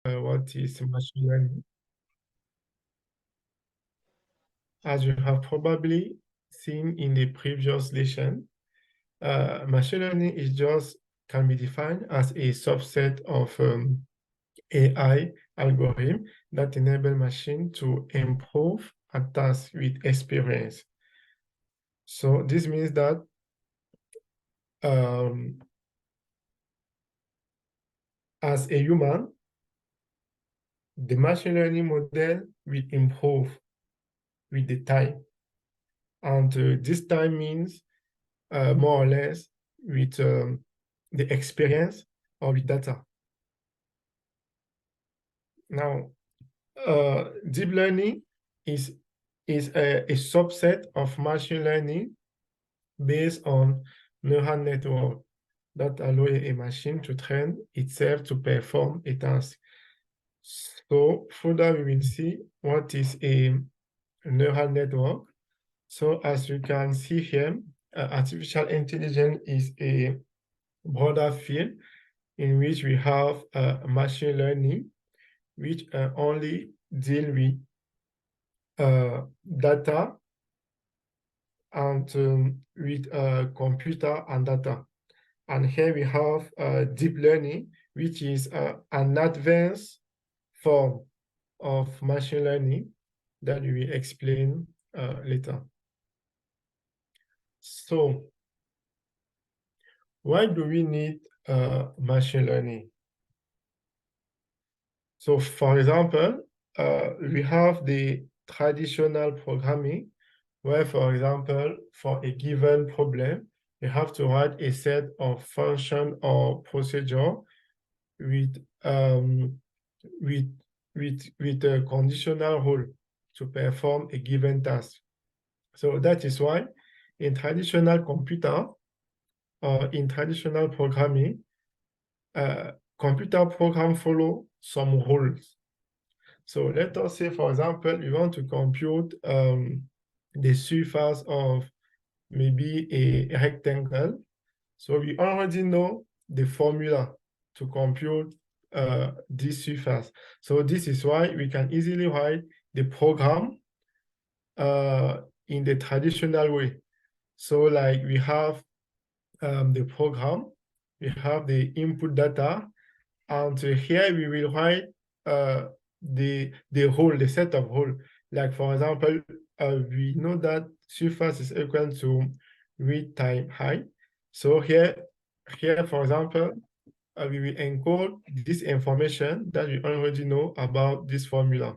what is machine learning. As you have probably seen in the previous lesson, machine learning is just can be defined as a subset of AI algorithm that enable machine to improve a task with experience. So this means that as a human, the machine learning model will improve with the time. And this time means more or less with the experience or with data. Now, deep learning is a subset of machine learning based on neural network that allow a machine to train itself to perform a task. So further, we will see what is a neural network. So as you can see here, artificial intelligence is a broader field in which we have machine learning, which only deal with data and with computer and data. And here we have deep learning, which is an advanced form of machine learning that we will explain later. So why do we need machine learning? So for example, we have the traditional programming where, for example, for a given problem, you have to write a set of function or procedure with a conditional rule to perform a given task. So that is why in traditional computer or in traditional programming, computer program follow some rules. So let us say, for example, you want to compute the surface of maybe a rectangle. So we already know the formula to compute this surface. So this is why we can easily write the program in the traditional way. So like we have the program, we have the input data, and here we will write the whole, the set of whole. Like for example, we know that surface is equal to width times height. So here, for example, we will encode this information that we already know about this formula.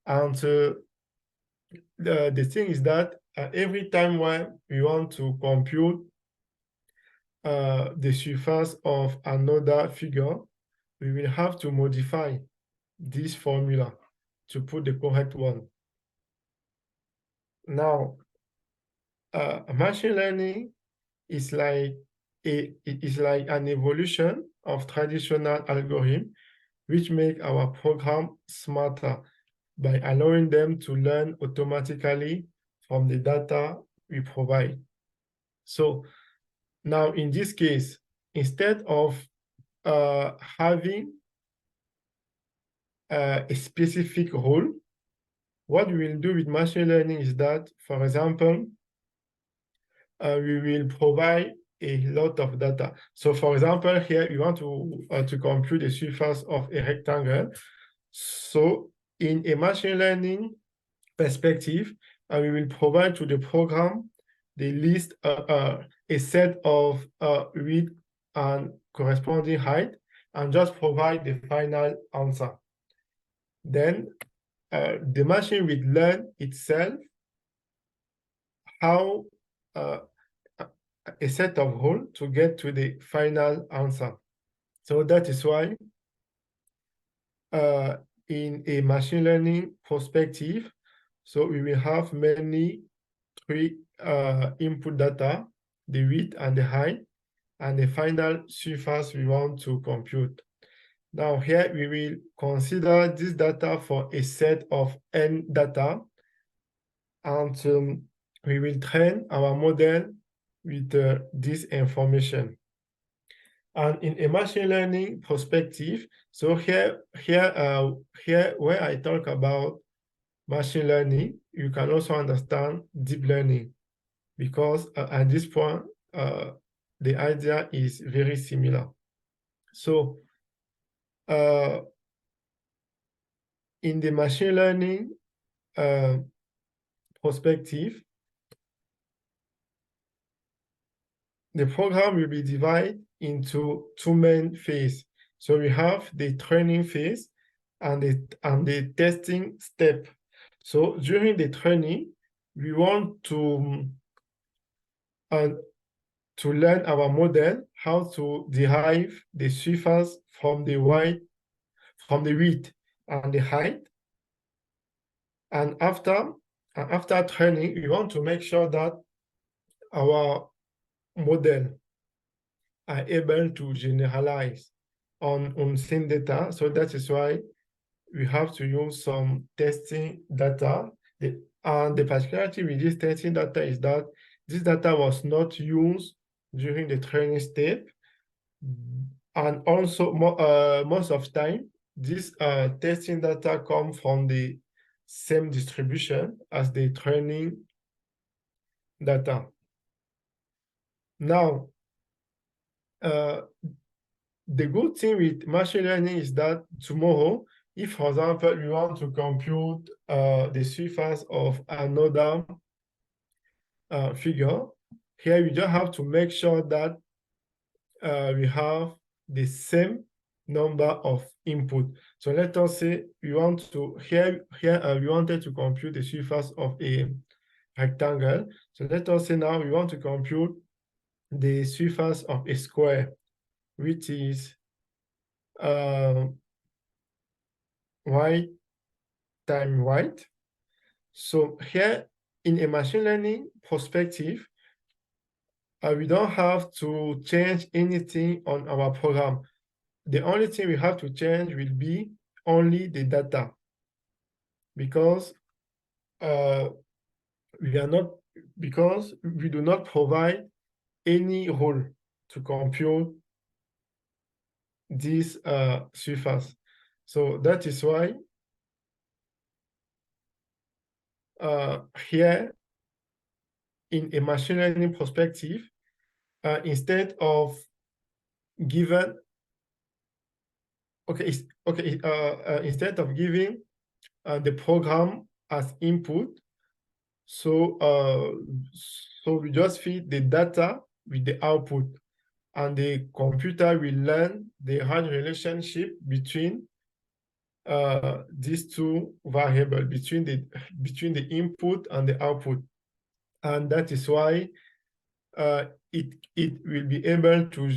And the thing is that every time when we want to compute the surface of another figure, we will have to modify this formula to put the correct one. Now, machine learning is like an evolution of traditional algorithm, which make our program smarter by allowing them to learn automatically from the data we provide. So now in this case, instead of having a specific rule, what we will do with machine learning is that, for example, we will provide a lot of data. So for example, here we want to compute the surface of a rectangle. So in a machine learning perspective, we will provide to the program the list, a set of width and corresponding height, and just provide the final answer. Then the machine will learn itself how a set of rules to get to the final answer. So that is why in a machine learning perspective, so we will have three input data, the width and the height, and the final surface we want to compute. Now here we will consider this data for a set of n data, and we will train our model with this information. And in a machine learning perspective, so here where I talk about machine learning, you can also understand deep learning, because at this point, the idea is very similar. So in the machine learning perspective, the program will be divided into two main phases. So we have the training phase and the testing step. So during the training, we want to learn our model how to derive the surface from the width and the height. And after training, we want to make sure that our model are able to generalize on same data. So that is why we have to use some testing data. And the particularity with this testing data is that this data was not used during the training step. And also, most of time, this testing data come from the same distribution as the training data. Now, the good thing with machine learning is that tomorrow, if, for example, we want to compute the surface of another figure, here we just have to make sure that we have the same number of input. So let us say we want to, we wanted to compute the surface of a rectangle. So let us say now we want to compute the surface of a square, which is white times white. So here in a machine learning perspective, we don't have to change anything on our program. The only thing we have to change will be only the data, because we do not provide any rule to compute this surface. So that is why here in a machine learning perspective, instead of given instead of giving the program as input, so we just feed the data with the output, and the computer will learn the hard relationship between these two variables, between the input and the output. And that is why it will be able to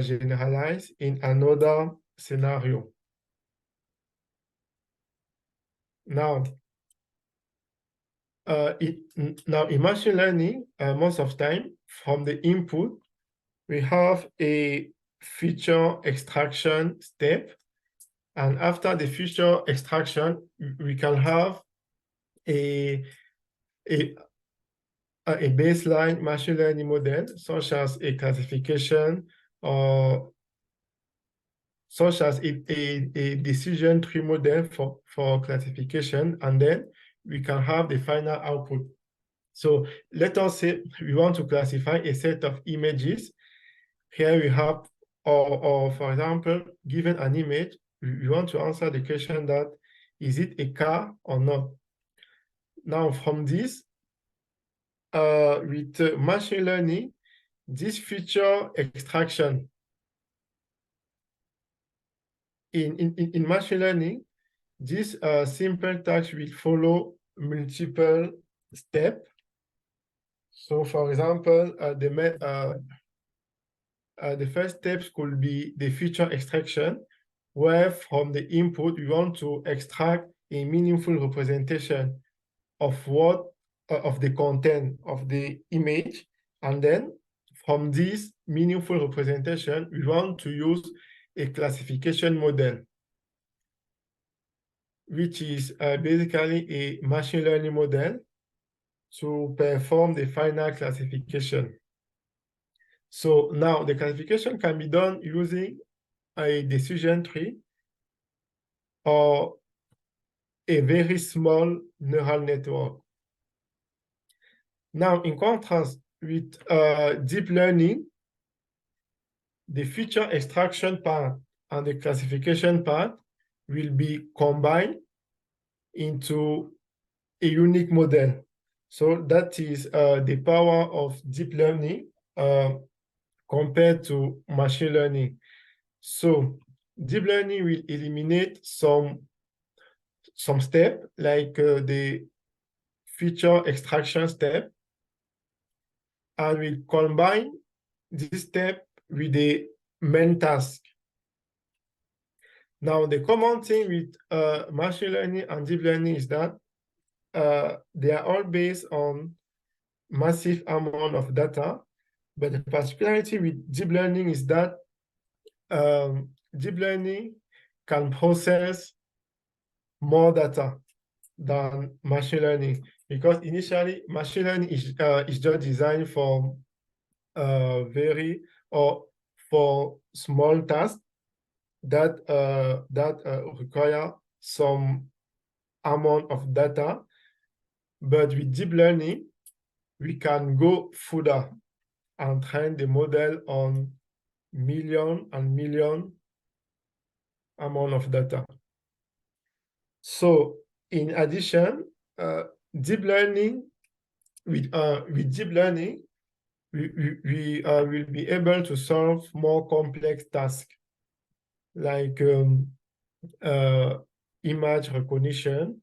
generalize in another scenario. Now, in machine learning, most of time from the input, we have a feature extraction step. And after the feature extraction, we can have a baseline machine learning model, such as a classification, or such as a decision tree model for classification, and then we can have the final output. So let us say we want to classify a set of images. Here we have, or for example, given an image, we want to answer the question that, is it a car or not? Now from this, with machine learning, this feature extraction, in machine learning, this simple task will follow multiple steps. So for example, the first steps could be the feature extraction, where from the input, we want to extract a meaningful representation of of the content of the image. And then from this meaningful representation, we want to use a classification model, which is basically a machine learning model to perform the final classification. So now the classification can be done using a decision tree or a very small neural network. Now, in contrast with deep learning, the feature extraction part and the classification part will be combined into a unique model. So that is the power of deep learning compared to machine learning. So deep learning will eliminate some step, like the feature extraction step, and will combine this step with the main task. Now, the common thing with machine learning and deep learning is that they are all based on massive amount of data, but the particularity with deep learning is that deep learning can process more data than machine learning, because initially machine learning is just designed for very or for small tasks that require some amount of data. But with deep learning, we can go further and train the model on million and million amount of data. So in addition, deep learning, with deep learning, we will be able to solve more complex tasks, like image recognition,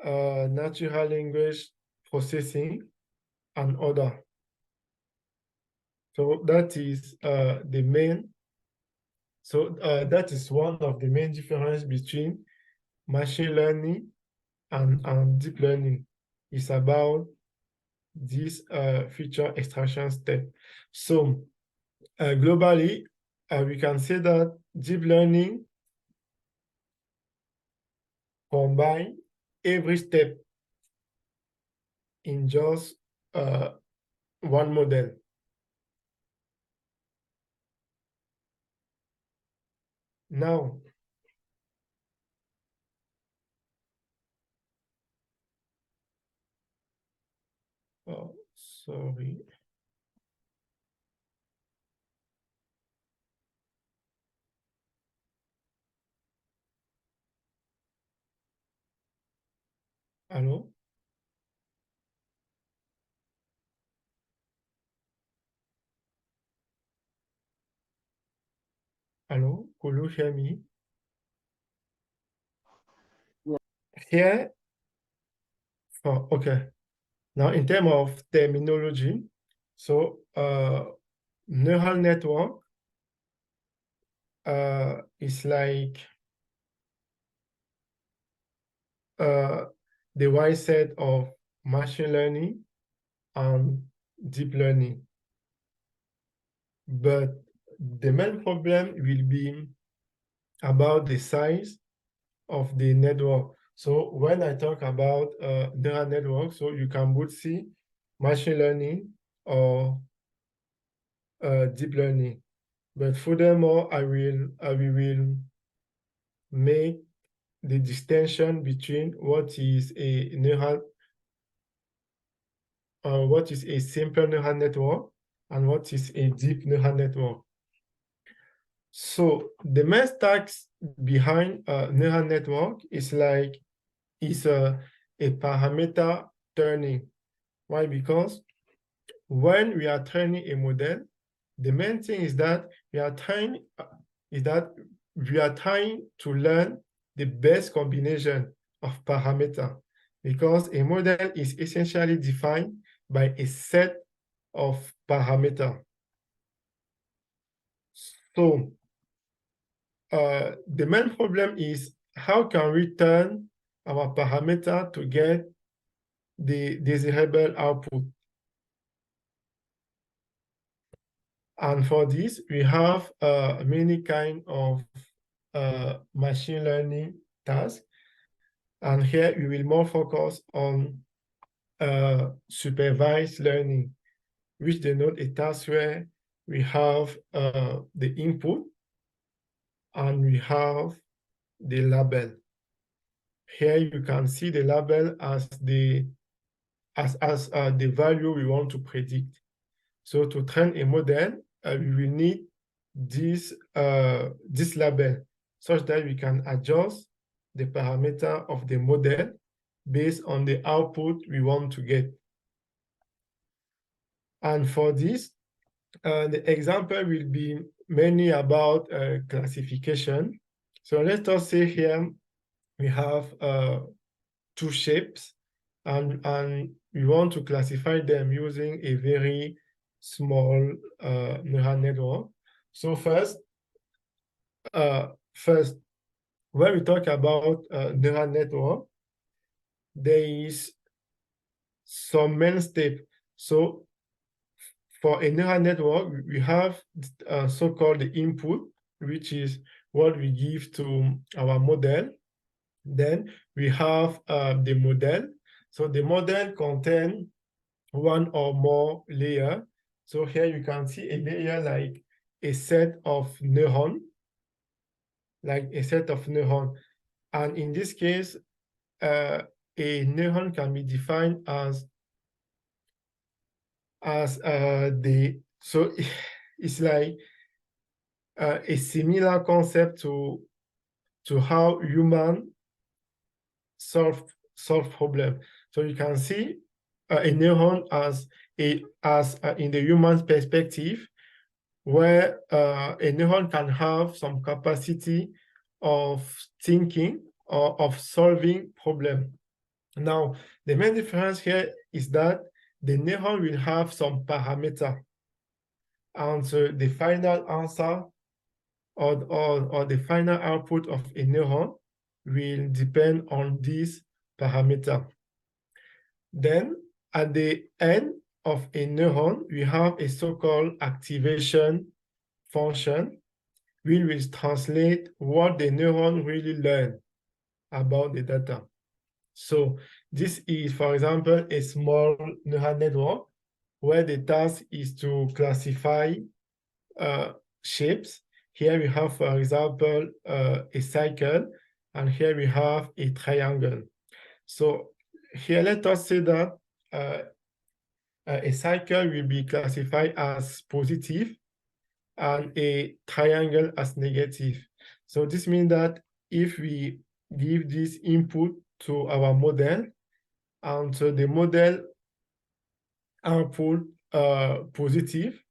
natural language processing, and other. So that is the main. So that is one of the main difference between machine learning and deep learning. It's about this feature extraction step. So globally, we can say that deep learning combine every step in just one model. Now, oh, sorry. Hello? Hello? Could you hear me? Yeah. Here, oh, okay. Now, in terms of terminology, so neural network is like the wide set of machine learning and deep learning. But the main problem will be about the size of the network. So when I talk about neural network, so you can both see machine learning or deep learning. But furthermore, we will make the distinction between what is a simple neural network and what is a deep neural network. So the main stacks behind a neural network is a parameter turning. Why? Because when we are training a model, the main thing is that we are trying to learn the best combination of parameter, because a model is essentially defined by a set of parameter. So the main problem is, how can we turn our parameter to get the desirable output? And for this, we have many kind of machine learning tasks. And here we will more focus on supervised learning, which denote a task where we have the input, and we have the label. Here you can see the label as the value we want to predict. So to train a model, we will need this label such that we can adjust the parameter of the model based on the output we want to get. And for this, the example will be mainly about classification. So let us say here we have two shapes, and we want to classify them using a very small neural network. So first, when we talk about neural network, there is some main step. So for a neural network, we have so-called the input, which is what we give to our model. Then we have the model. So the model contains one or more layers. So here you can see a layer like a set of neurons, And in this case, a neuron can be defined as so it's like a similar concept to how humans solve problem. So you can see a neuron as in the human perspective, where a neuron can have some capacity of thinking or of solving problem. Now, the main difference here is that the neuron will have some parameter, and so the final answer or the final output of a neuron will depend on this parameter. Then at the end of a neuron, we have a so-called activation function, which will translate what the neuron really learned about the data. So this is, for example, a small neural network where the task is to classify shapes. Here we have, for example, a cycle, and here we have a triangle. So here, let us say that a cycle will be classified as positive and a triangle as negative. So this means that if we give this input to our model, and so the model output positive,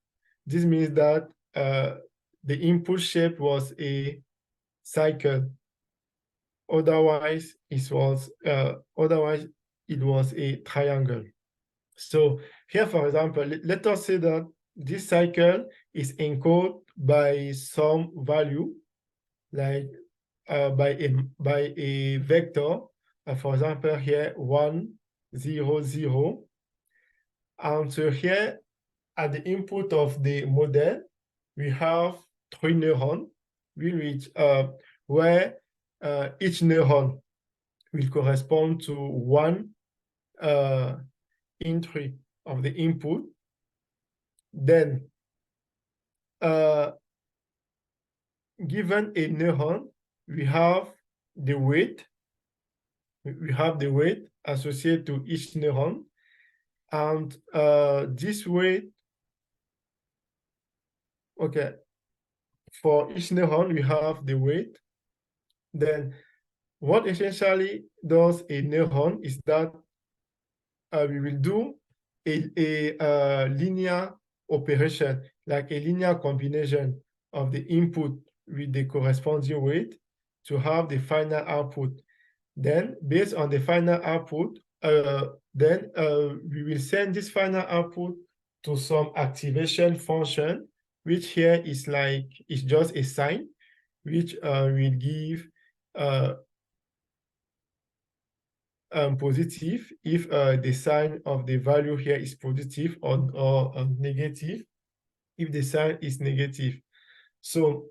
this means that the input shape was a cycle. Otherwise, it was a triangle. So here, for example, let us say that this cycle is encoded by some value, like by a vector. For example, here 1, 0, 0. And so here, at the input of the model, we have 3 neurons, where each neuron will correspond to one entry of the input. Then, given a neuron, we have the weight. We have the weight associated to each neuron. And this weight, okay, for each neuron, we have the weight. Then what essentially does a neuron is that we will do a linear operation, like a linear combination of the input with the corresponding weight to have the final output. Then, based on the final output, we will send this final output to some activation function, which here is just a sign, which will give positive if the sign of the value here is positive, or negative if the sign is negative. So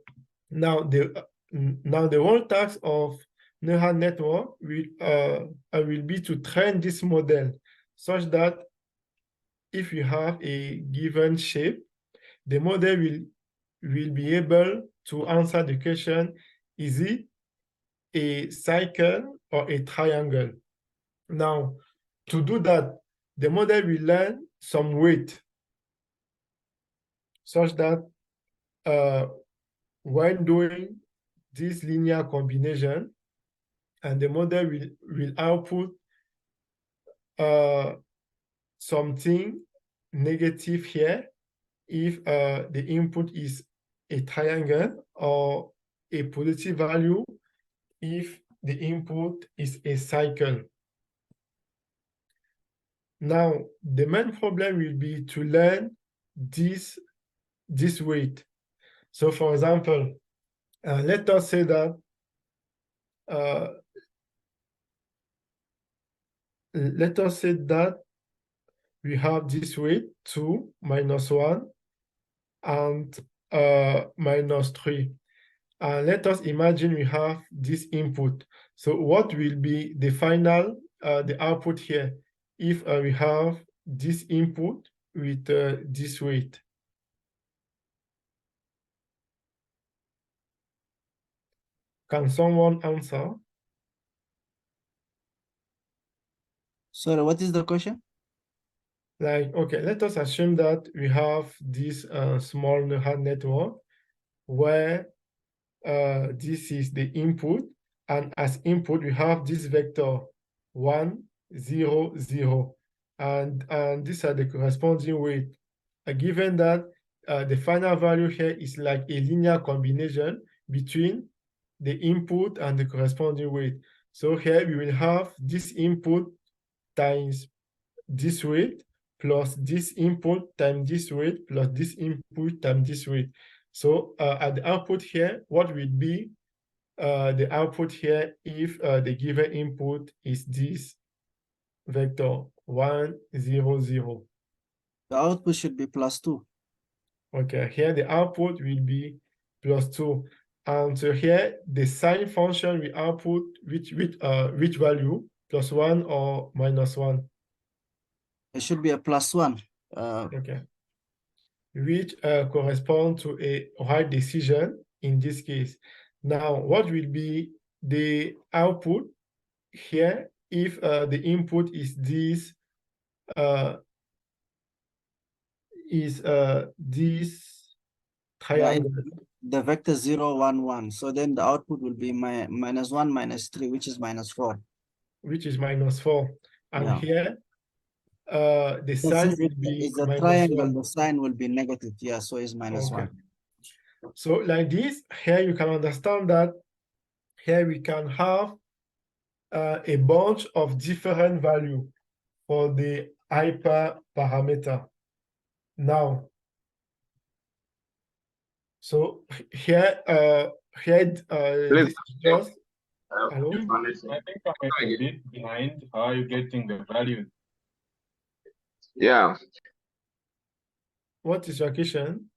now the whole task of neural network will be to train this model such that if you have a given shape, the model will be able to answer the question, is it a cycle or a triangle? Now, to do that, the model will learn some weight such that when doing this linear combination, and the model will output something negative here if the input is a triangle, or a positive value if the input is a cycle. Now, the main problem will be to learn this weight. So for example, let us say that we have this weight 2, -1, and -3. Let us imagine we have this input. So what will be the final, the output here, if we have this input with this weight? Can someone answer? Sorry, what is the question? Like, okay, let us assume that we have this small neural network where this is the input, and as input we have this vector 1, 0, 0, and these are the corresponding weight. Given that the final value here is like a linear combination between the input and the corresponding weight. So here we will have this input times this weight plus this input times this weight plus this input times this weight. So at the output here, what will be the output here if the given input is this vector 1, 0, 0? The output should be +2. Okay, here the output will be +2. And so here the sine function will output which value, +1 or -1? It should be a +1. Okay. Which correspond to a right decision in this case. Now, what will be the output here if the input is this triangle? The vector 0, 1, 1. So then the output will be -1, -3, which is -4. Which is -4. And Yeah. here, the sign will be it's a triangle, the sign will be negative. Yeah, so it's -1. So like this, here you can understand that here we can have a bunch of different value for the hyperparameter. Now, so here, this is just, hello? I think I'm a bit behind. How are you getting the values? Yeah. What is your question?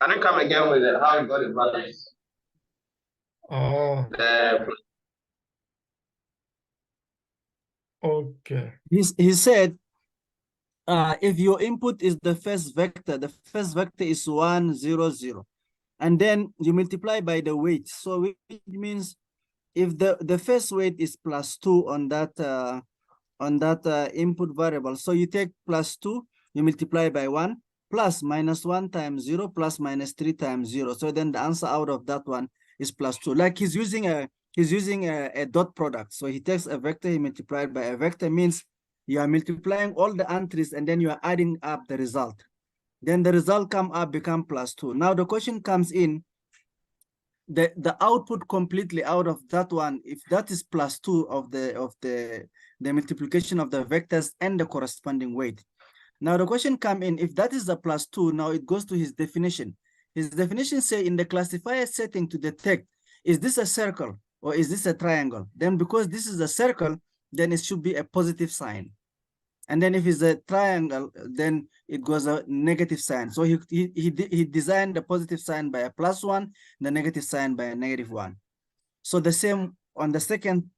Can you come again with it? How you got the values? Oh. Okay. He said, if your input is the first vector is 1, 0, 0. And then you multiply by the weight. So it means if the first weight is +2 on that input variable, so you take +2, you multiply by 1, plus -1 times 0 plus -3 times 0. So then the answer out of that one is +2. Like he's using a dot product. So he takes a vector, he multiplied by a vector, means you are multiplying all the entries and then you are adding up the result. Then the result become +2. Now the question comes in, the output completely out of that one, if that is +2 of the multiplication of the vectors and the corresponding weight. Now the question come in, if that is the +2, now it goes to his definition. His definition say in the classifier setting to detect, is this a circle or is this a triangle? Then because this is a circle, then it should be a positive sign. And then if it's a triangle, then it goes a negative sign. So he designed the positive sign by a +1, the negative sign by a -1. So the same on the second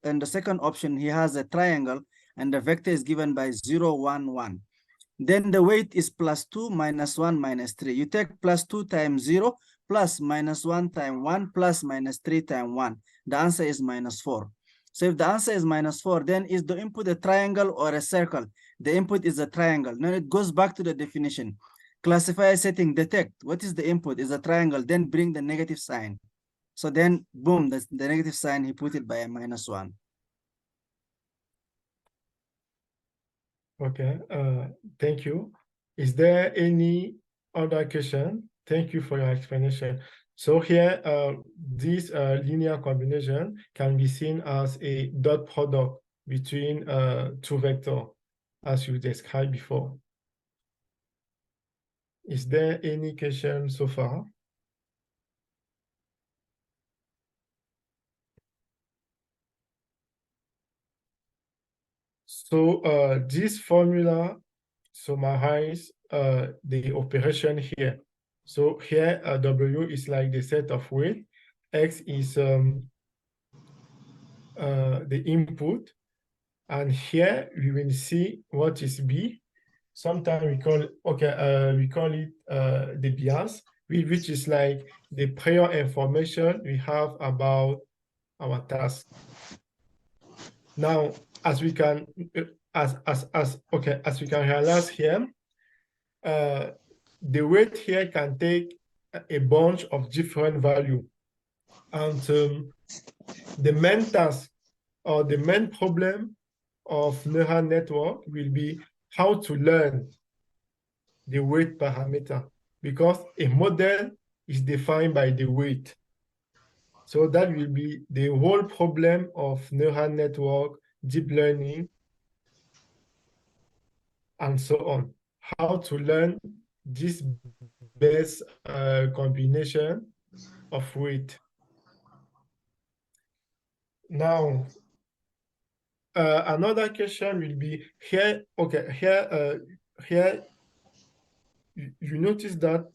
option, he has a triangle and the vector is given by 0, 1, 1. Then the weight is +2 -1 -3. You take +2 times 0 plus -1 times 1 plus -3 times 1. The answer is -4. So if the answer is -4, then is the input a triangle or a circle? The input is a triangle. Now it goes back to the definition. Classifier setting, detect what is the input is a triangle, then bring the negative sign. So then boom, the negative sign, he put it by a -1. Okay, thank you. Is there any other question? Thank you for your explanation. So here, this linear combination can be seen as a dot product between two vectors, as you described before. Is there any question so far? So this formula summarize the operation here. So here W is like the set of weight, X is the input, and here we will see what is B. Sometimes we call it the bias, which is like the prior information we have about our task. Now, as we can realize here, the weight here can take a bunch of different value, and the main task or the main problem of neural network will be how to learn the weight parameter, because a model is defined by the weight. So that will be the whole problem of neural network, deep learning, and so on. How to learn this best combination of weight. Now, another question will be here. Okay, here you notice that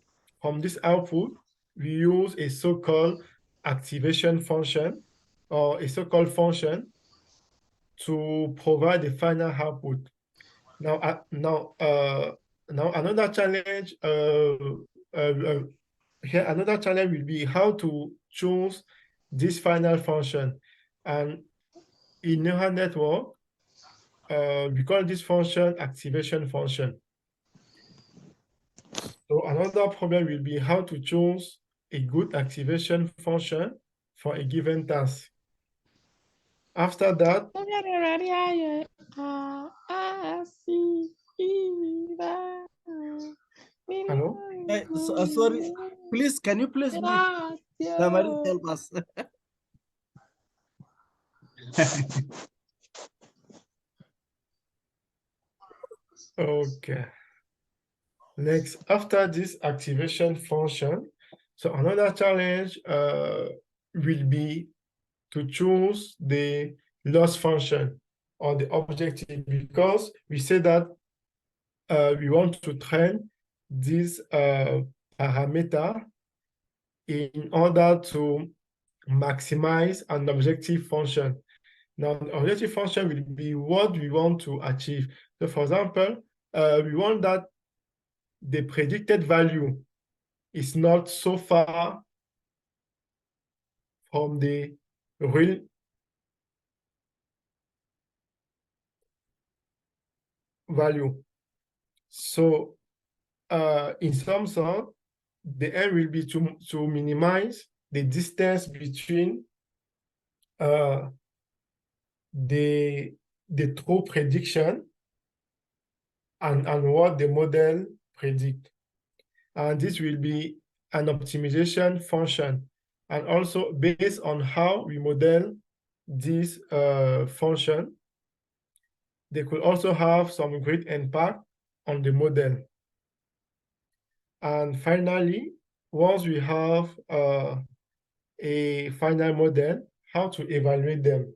from this output, we use a so-called activation function or a so-called function to provide the final output. Now, now another challenge here, another challenge will be how to choose this final function. And in neural network, we call this function activation function. So another problem will be how to choose a good activation function for a given task. After that, hello? Sorry, please, can you please mute? Somebody help us. Okay. Next, after this activation function, so another challenge will be to choose the loss function or the objective, because we say that we want to train this parameter in order to maximize an objective function. Now, the objective function will be what we want to achieve. So, for example, we want that the predicted value is not so far from the real value. So, in some sort, the aim will be to minimize the distance between the true prediction and what the model predict. And this will be an optimization function. And also based on how we model this function, they could also have some great impact on the model. And finally, once we have a final model, how to evaluate them.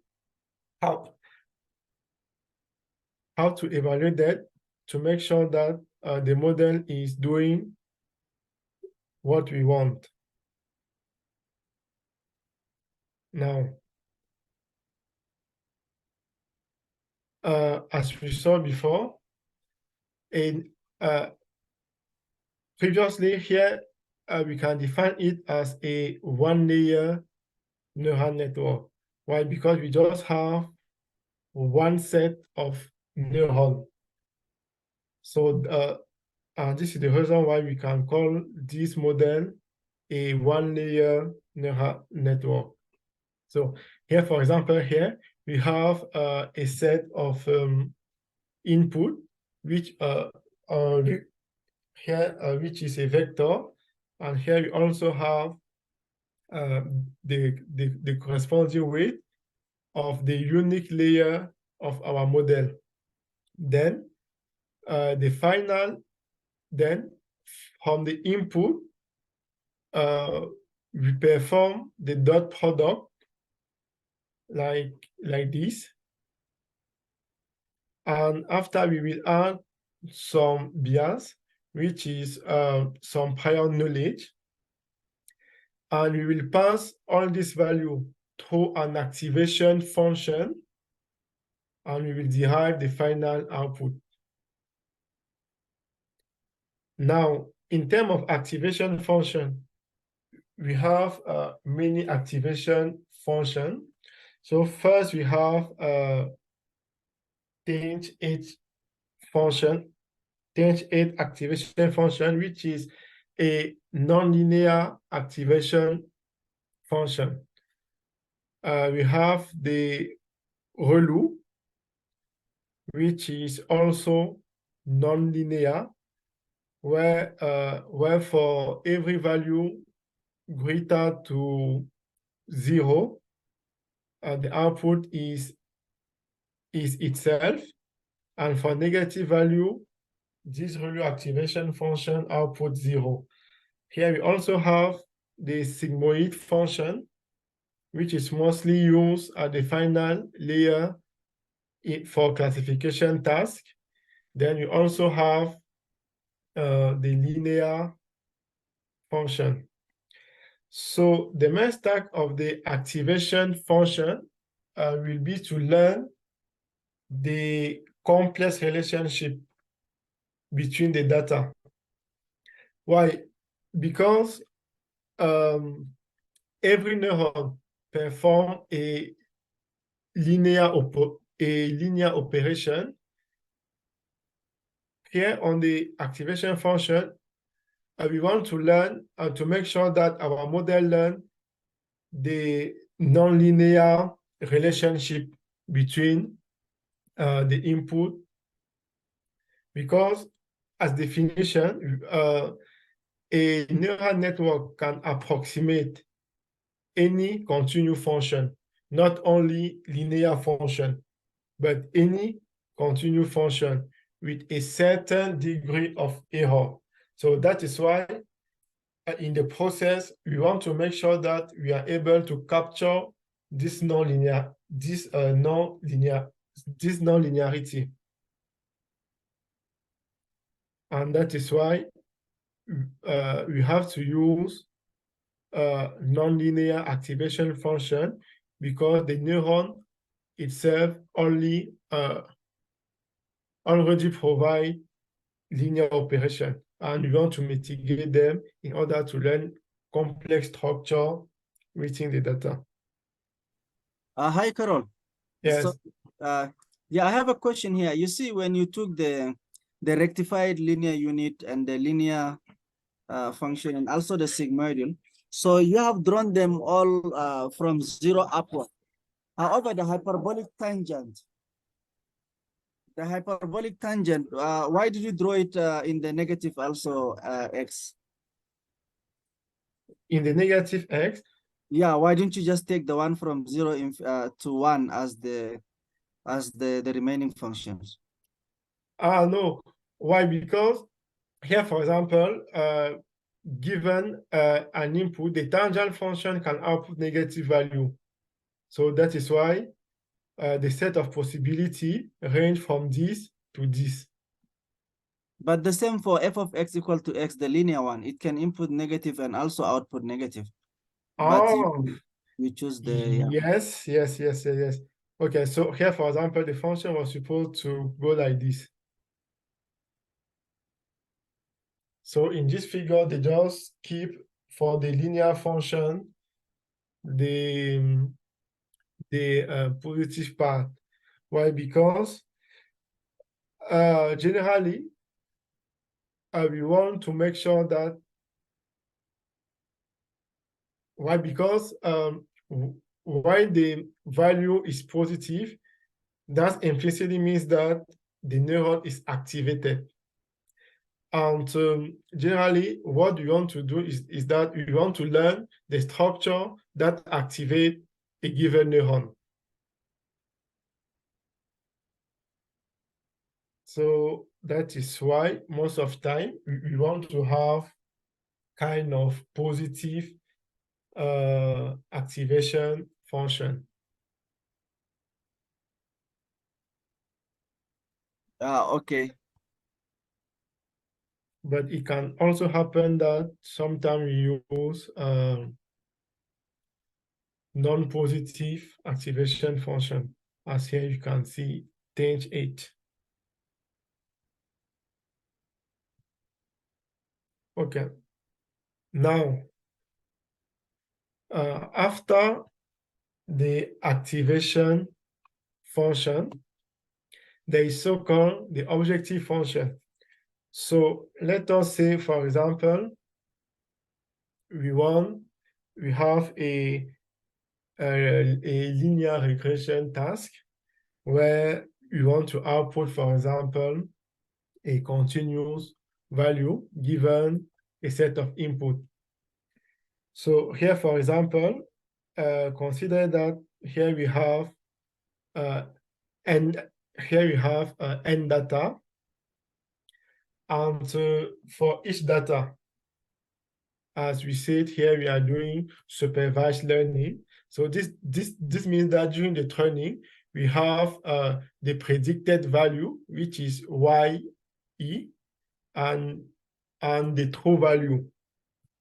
How to evaluate that to make sure that the model is doing what we want. Now, as we saw before, a previously here, we can define it as a one-layer neural network. Why? Because we just have one set of neurons. So this is the reason why we can call this model a one-layer neural network. So here, for example, here we have a set of input, which which is a vector, and here we also have the corresponding weight of the unique layer of our model. Then the final, then from the input, we perform the dot product like this. And after we will add some bias, which is some prior knowledge. And we will pass all this value through an activation function, and we will derive the final output. Now, in terms of activation function, we have many activation functions. So first we have TNH8 function, TNH8 activation function, which is a nonlinear activation function. We have the ReLU, which is also nonlinear, where for every value greater to 0, the output is itself, and for negative value, this ReLU activation function output 0. Here we also have the sigmoid function, which is mostly used at the final layer for classification task. Then we also have the linear function. So the main stack of the activation function will be to learn the complex relationship between the data. Why? Because every neuron performs a linear operation. Here on the activation function, we want to learn to make sure that our model learns the nonlinear relationship between the input, because as definition, a neural network can approximate any continuous function, not only linear function, but any continuous function with a certain degree of error. So that is why in the process, we want to make sure that we are able to capture this nonlinearity. And that is why we have to use nonlinear activation function, because the neuron itself already provide linear operation, and we want to mitigate them in order to learn complex structure within the data. Hi, Carol. Yes. So, yeah, I have a question here. You see, when you took the rectified linear unit and the linear function and also the sigmoidal, so you have drawn them all from 0 upward. However, the hyperbolic tangent, why did you draw it in the negative also x? In the negative x? Yeah, why didn't you just take the one from 0 to 1 as the remaining functions? No. Why? Because here, for example, given an input, the tangent function can output negative value. So that is why the set of possibility range from this to this. But the same for f of x equal to x, the linear one, it can input negative and also output negative. But you choose the yes. Okay, so here, for example, the function was supposed to go like this. So in this figure, they just keep for the linear function the positive part. Why? Because generally we want to make sure that why? Because why the value is positive, that implicitly means that the neuron is activated. And generally, what we want to do is that we want to learn the structure that activates a given neuron. So that is why most of the time we want to have kind of positive activation function. Okay. But it can also happen that sometimes we use non-positive activation function, as here you can see page 8. Okay. Now, after the activation function, there is so-called the objective function. So let us say, for example, we have a linear regression task where we want to output, for example, a continuous value given a set of input. So here, for example, consider that here we have n data, and for each data, as we said here, we are doing supervised learning. So this means that during the training, we have the predicted value, which is y-e, and the true value.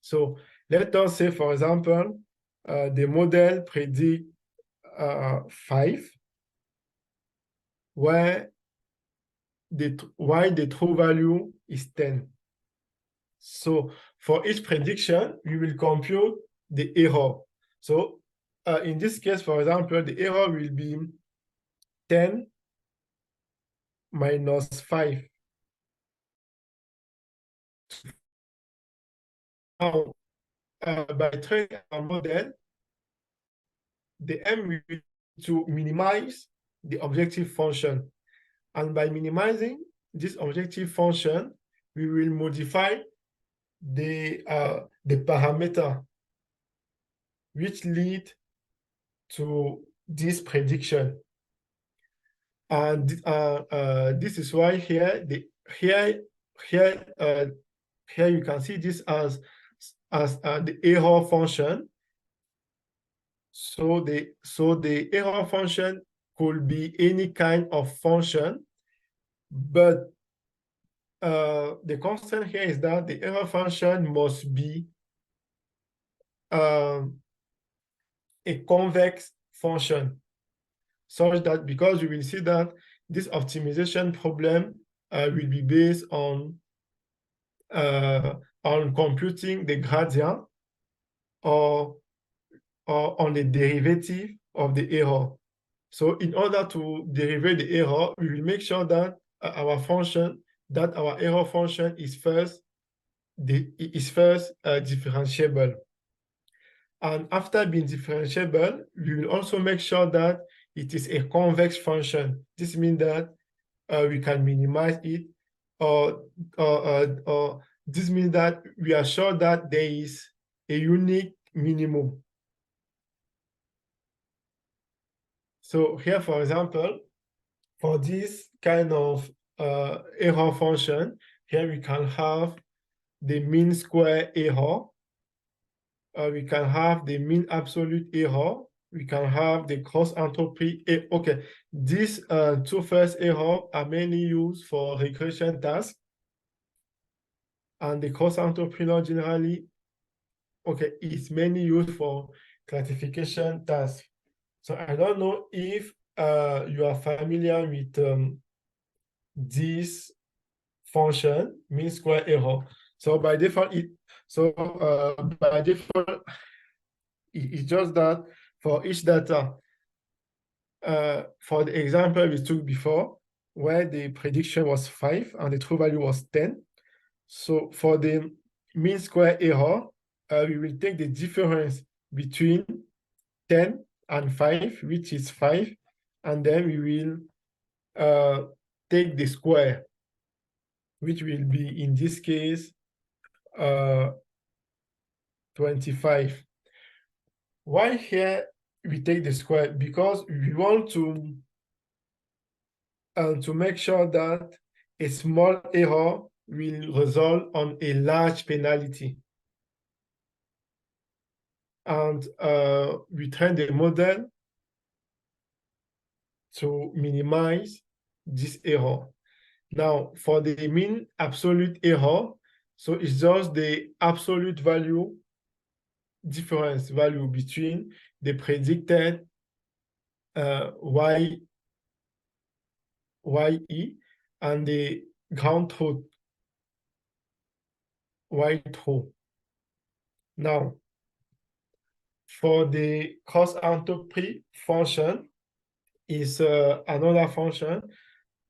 So let us say, for example, the model predict 5, where the true value is 10. So for each prediction, we will compute the error. So in this case, for example, the error will be 10 minus 5. Now, by training our model, the aim will be to minimize the objective function. And by minimizing this objective function, we will modify the parameter which lead to this prediction. And this is why here you can see this as the error function. So the error function could be any kind of function, but the constraint here is that the error function must be a convex function, such that, because we will see that this optimization problem will be based on computing the gradient or on the derivative of the error. So in order to derive the error, we will make sure that our error function is first differentiable. And after being differentiable, we will also make sure that it is a convex function. This means that we can minimize it, or this means that we are sure that there is a unique minimum. So here, for example, for this kind of error function, here we can have the mean square error. We can have the mean absolute error. We can have the cross entropy. Okay, these two first errors are mainly used for regression tasks, and the cross entropy generally, okay, is mainly used for classification tasks. So I don't know if you are familiar with this function, mean square error. So by default, it's just that for each data, for the example we took before, where the prediction was 5 and the true value was 10. So for the mean square error, we will take the difference between 10 and 5, which is 5, and then we will take the square, which will be, in this case, 25. Why here we take the square? Because we want to make sure that a small error will result on a large penalty. And we train the model to minimize this error. Now, for the mean absolute error, so it's just the absolute value difference value between the predicted YE and the ground truth Y true. Now, for the cross entropy function is another function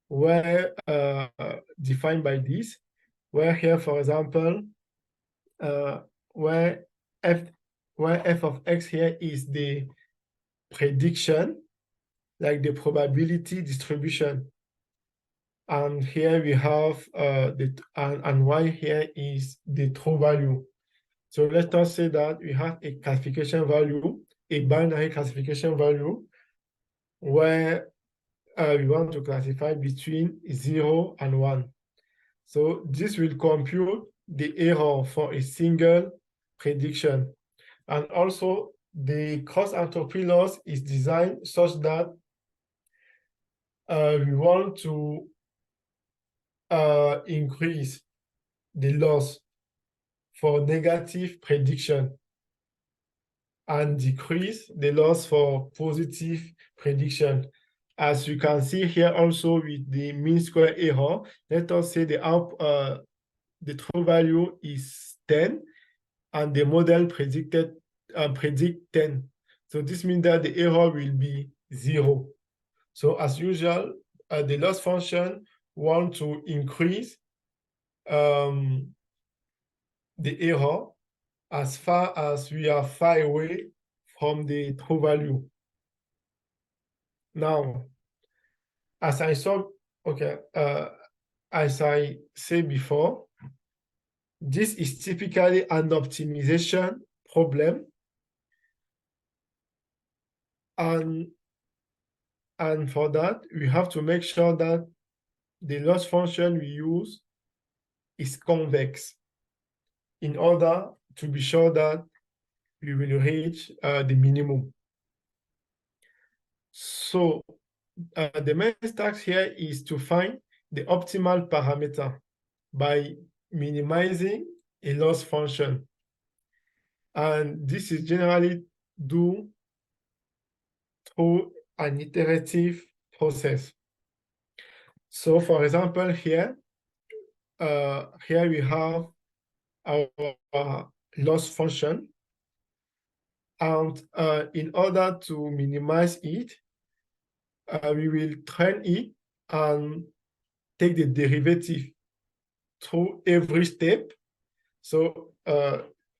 where defined by this, where here, for example, where f of x here is the prediction, like the probability distribution, and here we have and y here is the true value. So let us say that we have a classification value, a binary classification value, where we want to classify between 0 and 1. So this will compute the error for a single prediction. And also the cross entropy loss is designed such that we want to increase the loss for negative prediction and decrease the loss for positive prediction. As you can see here also with the mean square error, let us say the true value is 10 and the model predict 10. So this means that the error will be 0. So as usual, the loss function want to increase the error as far as we are far away from the true value. Now, as I said before, this is typically an optimization problem, and for that we have to make sure that the loss function we use is convex in order to be sure that we will reach the minimum. So the main task here is to find the optimal parameter by minimizing a loss function. And this is generally done through an iterative process. So for example, here we have our loss function. And in order to minimize it, we will train it and take the derivative through every step. So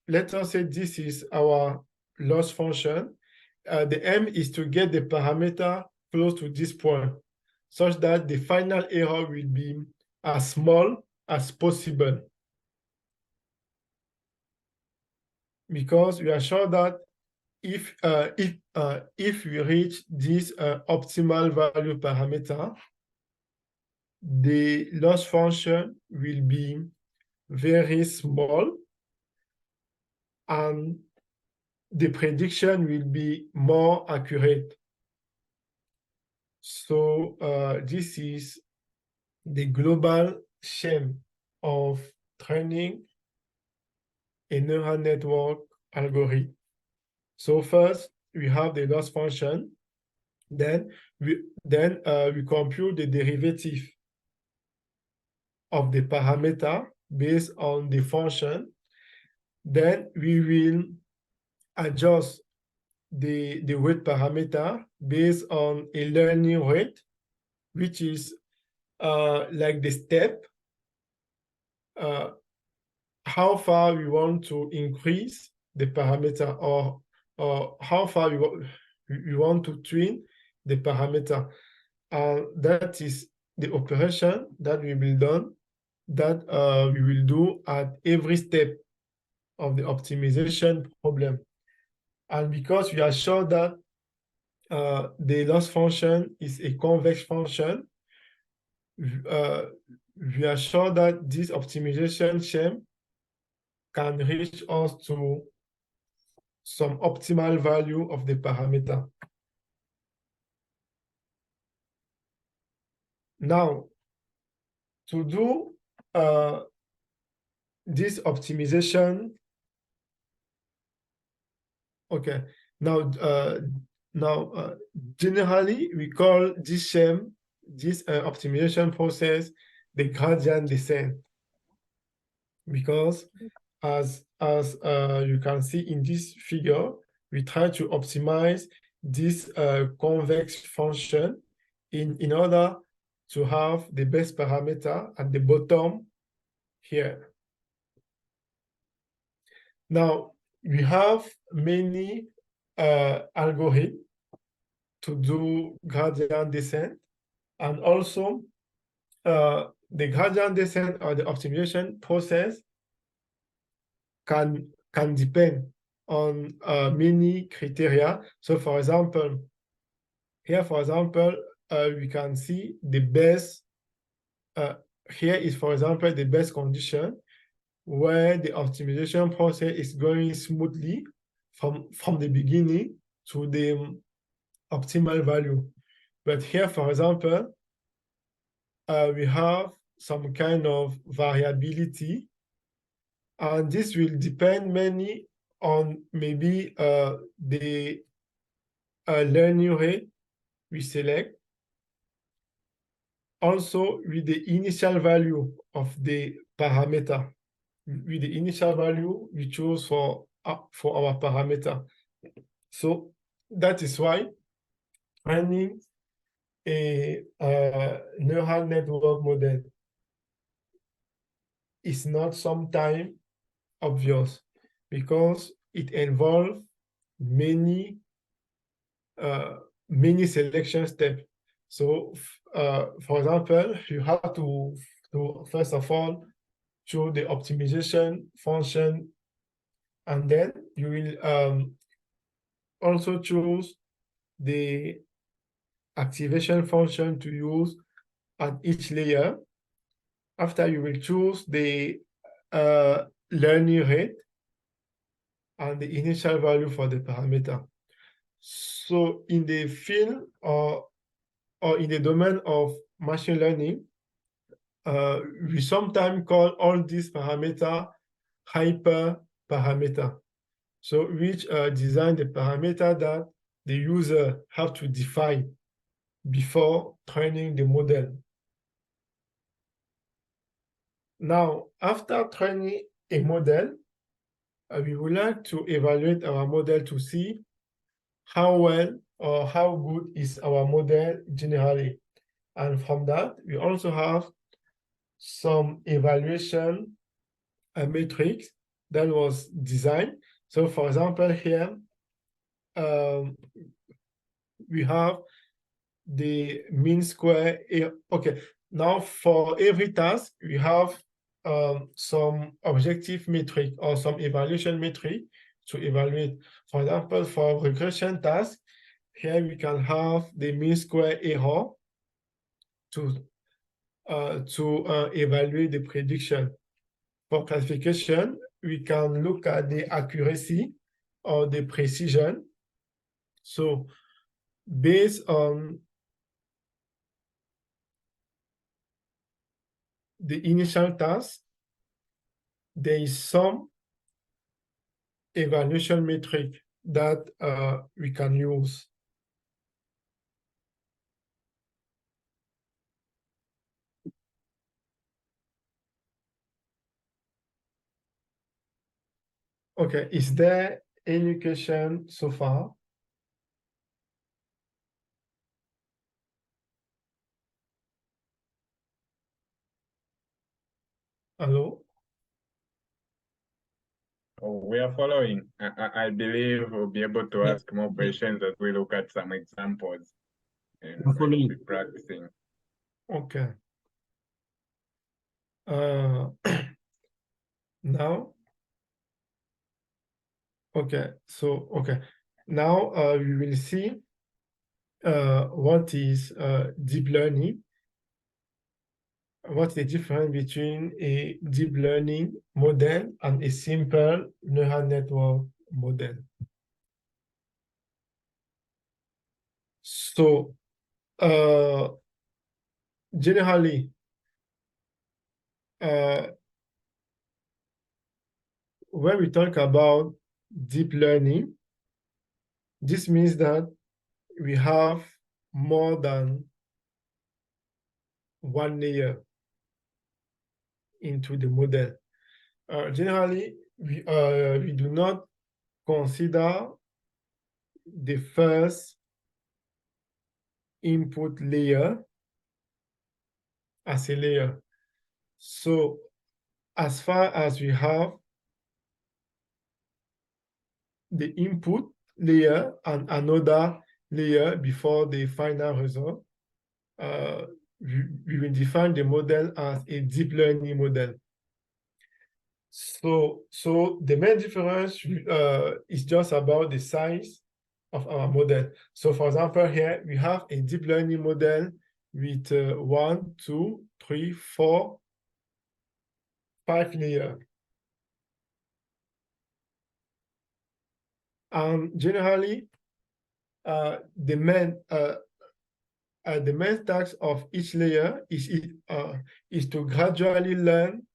let us say this is our loss function. The aim is to get the parameter close to this point, such that the final error will be as small as possible. Because we are sure that if we reach this optimal value parameter, the loss function will be very small and the prediction will be more accurate. So this is the global scheme of training a neural network algorithm. So first we have the loss function, then we compute the derivative of the parameter based on the function. Then we will adjust the weight parameter based on a learning rate, which is like the step, how far we want to increase the parameter, or how far we want to tune the parameter. That is the operation that we will do at every step of the optimization problem. And because we are sure that the loss function is a convex function, we are sure that this optimization scheme can reach us to some optimal value of the parameter. Now, to do this optimization, okay, now generally we call this scheme, this optimization process, the gradient descent, because as you can see in this figure, we try to optimize this convex function in order to have the best parameter at the bottom here. Now, we have many algorithms to do gradient descent, and also the gradient descent or the optimization process can depend on many criteria. So for example, here, for example, we can see the best, here is, for example, the best condition where the optimization process is going smoothly from the beginning to the optimal value. But here, for example, we have some kind of variability, and this will depend mainly on maybe the learning rate we select, also with the initial value of the parameter, with the initial value we choose for our parameter. So that is why training a neural network model is not sometimes obvious, because it involves many selection steps. So for example, you have to first of all choose the optimization function, and then you will also choose the activation function to use at each layer. After, you will choose the learning rate and the initial value for the parameter. So in the field or in the domain of machine learning, we sometimes call all these parameters hyperparameter. So which design the parameter that the user have to define before training the model. Now, after training a model, we would like to evaluate our model to see how well or how good is our model generally. And from that, we also have some evaluation metrics that was designed. So for example, here, we have the mean square. Okay, now for every task, we have some objective metric or some evaluation metric to evaluate. For example, for regression task, here we can have the mean square error to evaluate the prediction. For classification, we can look at the accuracy or the precision. So based on the initial task, there is some evaluation metric that we can use. Okay, is there any question so far? Hello? Oh, we are following. I believe we'll be able to ask more questions as we look at some examples and We're following. be practicing. Okay. Now, okay, so okay. Now we will see what is deep learning. What's the difference between a deep learning model and a simple neural network model? So generally, when we talk about deep learning, this means that we have more than one layer into the model. Generally, we do not consider the first input layer as a layer. So as far as we have the input layer and another layer before the final result, we will define the model as a deep learning model. So the main difference is just about the size of our model. So for example, here we have a deep learning model with 1, 2, 3, 4, 5 layers. And generally, the main task of each layer is to gradually learn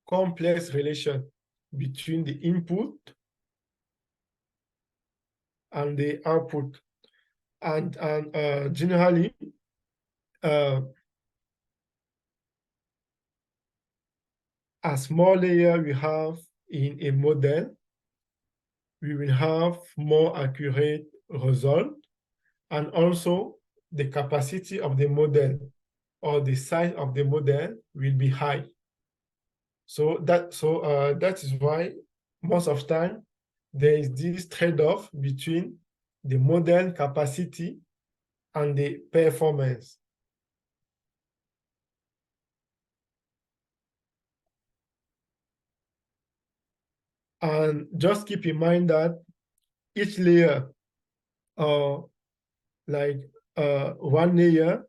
complex relation between the input and the output. And generally, as more layer we have in a model, we will have more accurate result, and also the capacity of the model or the size of the model will be high. So that is why most of the time there is this trade-off between the model capacity and the performance. And just keep in mind that each layer, one layer,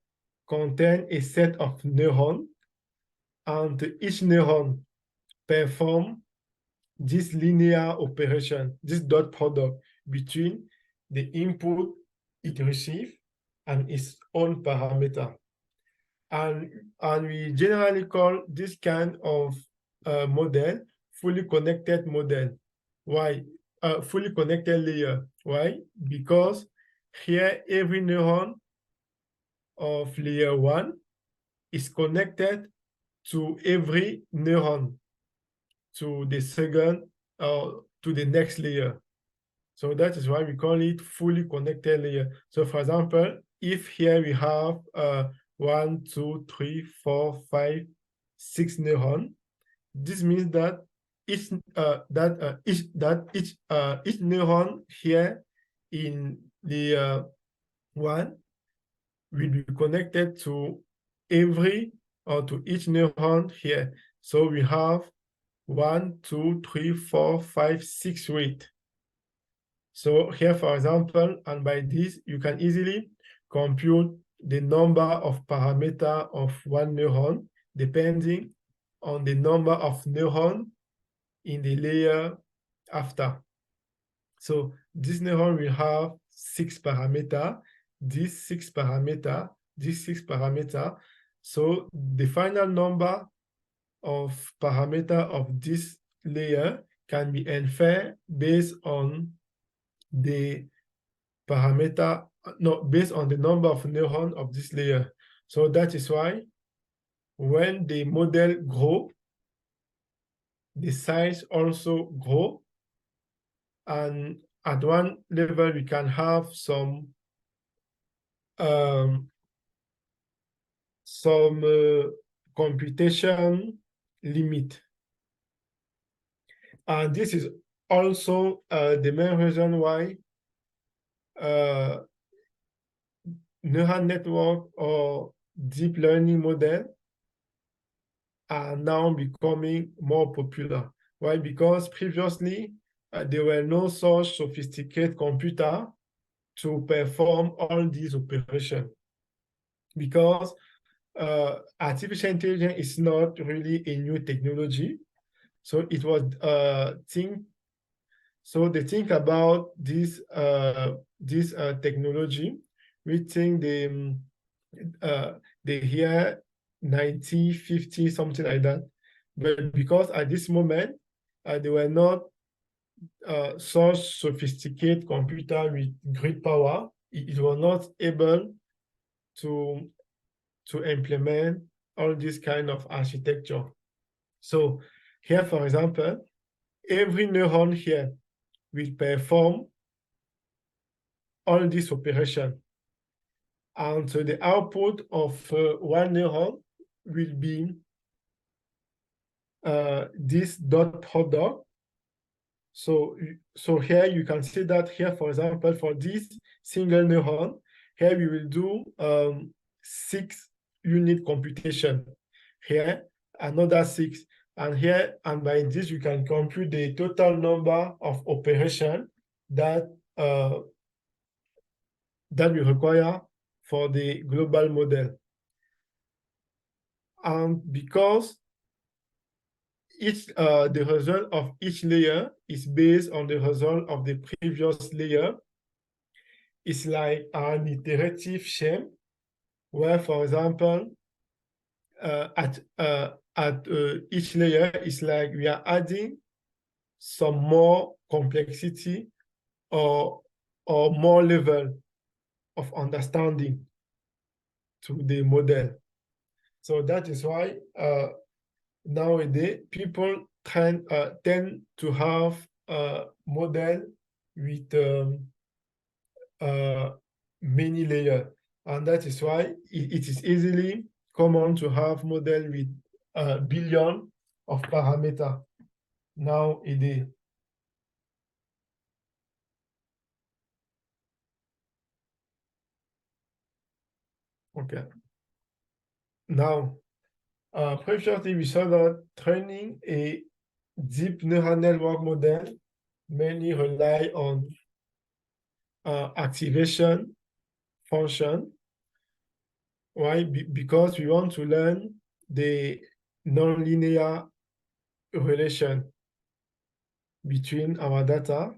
contains a set of neurons, and each neuron performs this linear operation, this dot product between the input it receives and its own parameter. And we generally call this kind of model fully connected model. Why? Fully connected layer. Why? Because here every neuron of layer 1 is connected to every neuron to the second or to the next layer. So that is why we call it fully connected layer. So for example, if here we have 1, 2, 3, 4, 5, 6 neurons, this means that each neuron here in the 1 will be connected to every or to each neuron here. So we have 1, 2, 3, 4, 5, 6 weight. So here, for example, and by this, you can easily compute the number of parameters of one neuron depending on the number of neurons in the layer after. So this neuron will have 6 parameters, this 6 parameters, this 6 parameters. So the final number of parameters of this layer can be inferred based on the parameter, no, based on the number of neurons of this layer. So that is why when the model grows, the size also grow. And at one level, we can have some computation limit. And this is also the main reason why neural network or deep learning model are now becoming more popular. Why? Because previously there were no such sophisticated computer to perform all these operations. Because artificial intelligence is not really a new technology. So it was so they think about this technology. We think they hear 90, 50, something like that. But because at this moment, they were not such sophisticated computer with great power, it was not able to implement all this kind of architecture. So here, for example, every neuron here will perform all this operation. And so the output of one neuron will be this dot product. So here you can see that here, for example, for this single neuron, here we will do 6 unit computation. Here, another 6. And here, and by this, you can compute the total number of operations that that we require for the global model. And because the result of each layer is based on the result of the previous layer, it's like an iterative chain where, for example, at each layer, it's like we are adding some more complexity or more level of understanding to the model. So that is why nowadays people tend to have a model with many layers, and that is why it is easily common to have model with a billion of parameters nowadays. Okay. Now, previously we saw that training a deep neural network model mainly rely on activation function. Why? Because we want to learn the nonlinear relation between our data,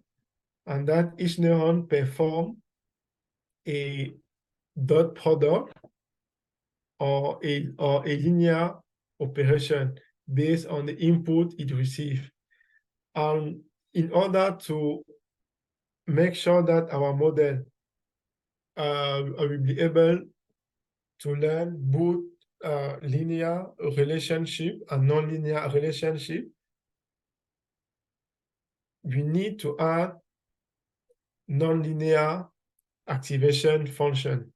and that each neuron perform a dot product or a linear operation based on the input it receives. And in order to make sure that our model will be able to learn both linear relationship and nonlinear relationship, we need to add nonlinear activation function.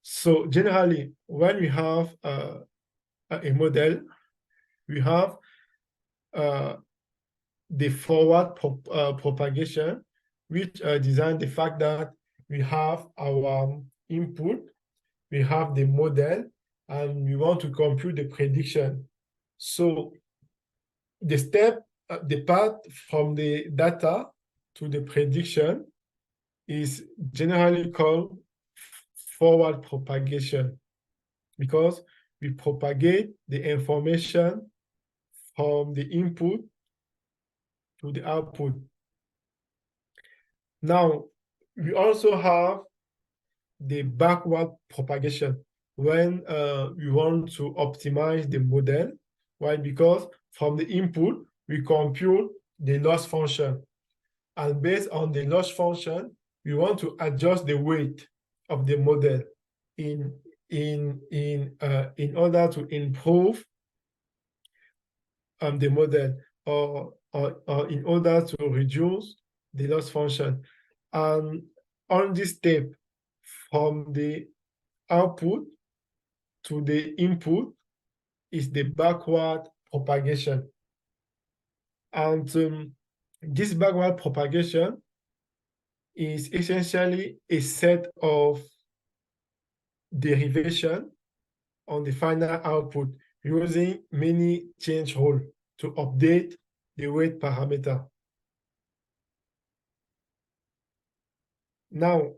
So generally, when we have a model, we have the forward propagation, which design the fact that we have our input, we have the model, and we want to compute the prediction. So the step, the path from the data to the prediction is generally called forward propagation, because we propagate the information from the input to the output. Now, we also have the backward propagation when we want to optimize the model. Why? Because from the input, we compute the loss function. And based on the loss function, we want to adjust the weight of the model in order to improve the model, or in order to reduce the loss function. And on this step, from the output to the input is the backward propagation. And this backward propagation is essentially a set of derivation on the final output using many change rules to update the weight parameter. Now,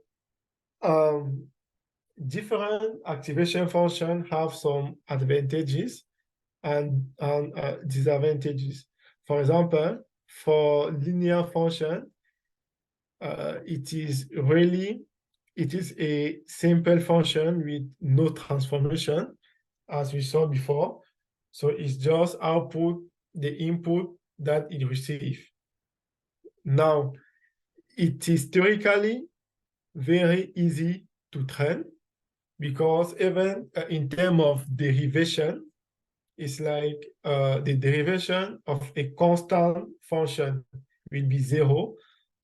different activation functions have some advantages and disadvantages. For example, for linear function, it is a simple function with no transformation, as we saw before. So it's just output the input that it receives. Now, it is theoretically very easy to train, because even in terms of derivation, it's like the derivation of a constant function will be 0.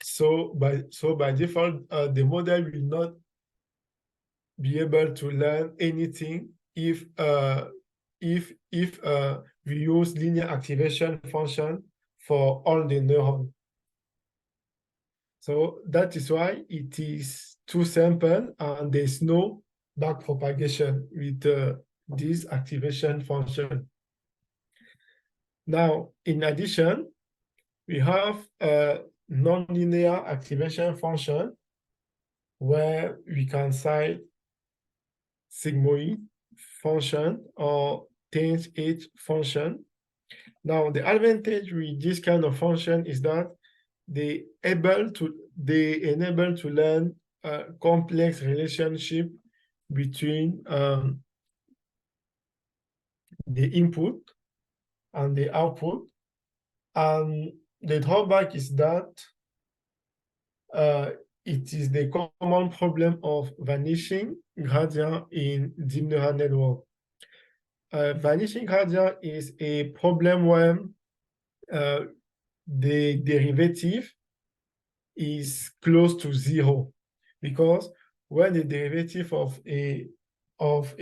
So by default, the model will not be able to learn anything if we use linear activation function for all the neurons. So that is why it is too simple, and there's no back propagation with this activation function. Now, in addition, we have a nonlinear activation function where we can cite sigmoid function or tanh function. Now, the advantage with this kind of function is that they enable to learn a complex relationship between the input and the output. And the drawback is that it is the common problem of vanishing gradient in deep neural network. Vanishing gradient is a problem when the derivative is close to 0, because when the derivative of a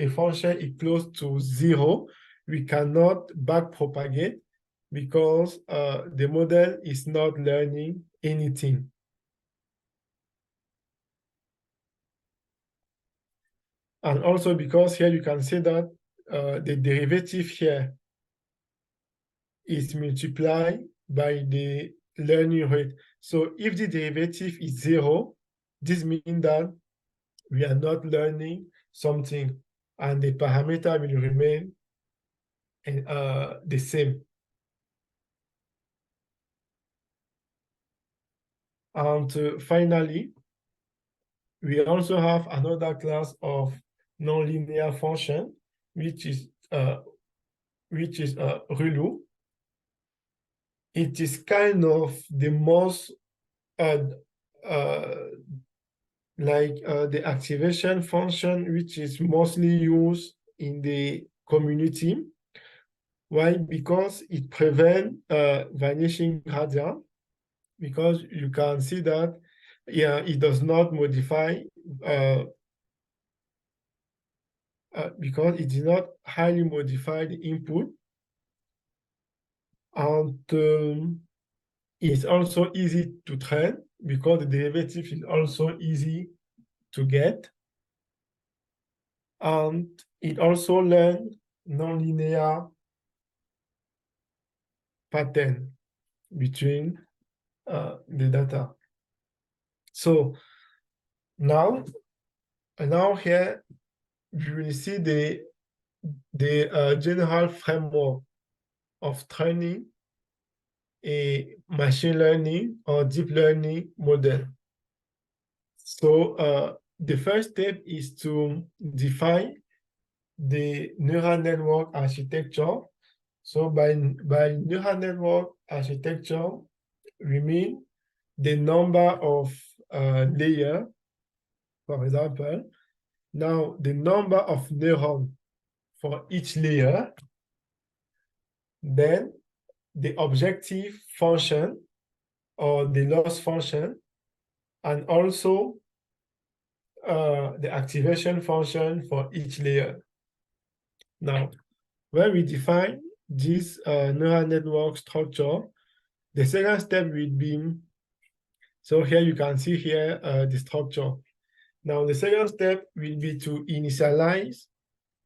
function is close to 0, we cannot back propagate, because the model is not learning anything. And also because here you can see that the derivative here is multiplied by the learning rate. So if the derivative is 0, this means that we are not learning something, and the parameter will remain the same. And finally, we also have another class of nonlinear function, which is ReLU. It is kind of the most the activation function, which is mostly used in the community. Why? Because it prevents vanishing gradient, because you can see that it does not modify because it did not highly modify the input, and it's also easy to train because the derivative is also easy to get, and it also learns nonlinear pattern between the data. So now here we will see the general framework of training a machine learning or deep learning model. So the first step is to define the neural network architecture. So by neural network architecture, we mean the number of layers, for example. Now, the number of neurons for each layer, then the objective function or the loss function, and also the activation function for each layer. Now, when we define this neural network structure, the second step will be, so here you can see here the structure. Now, the second step will be to initialize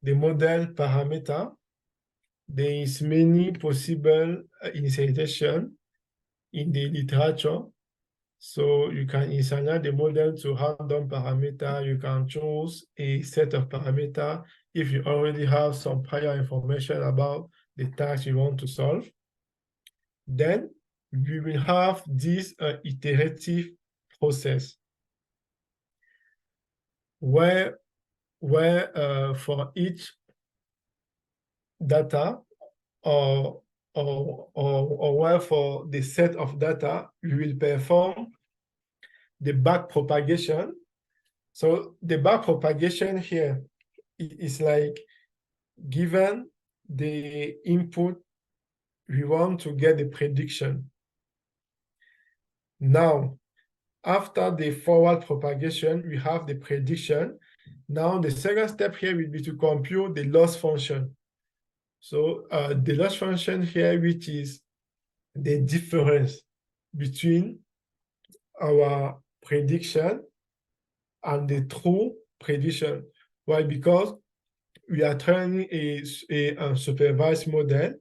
the model parameter. There is many possible initialization in the literature. So you can initialize the model to random parameter. You can choose a set of parameter if you already have some prior information about the task you want to solve. Then we will have this iterative process where for each data or where for the set of data, we will perform the back propagation. So the back propagation here is like, given the input, we want to get the prediction. Now, after the forward propagation, we have the prediction. Now, the second step here will be to compute the loss function. So the loss function here, which is the difference between our prediction and the true prediction. Why? Because we are training a supervised model.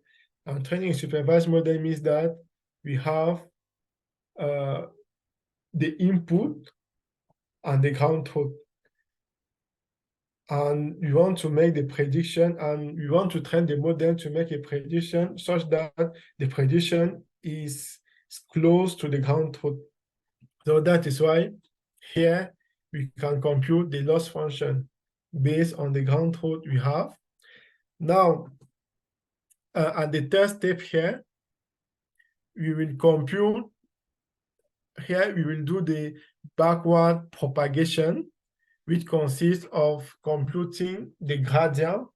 And training a supervised model means that we have the input and the ground truth. And we want to make the prediction, and we want to train the model to make a prediction such that the prediction is close to the ground truth. So that is why here we can compute the loss function based on the ground truth we have. Now, at the third step here, we will compute, here we will do the backward propagation, which consists of computing the gradient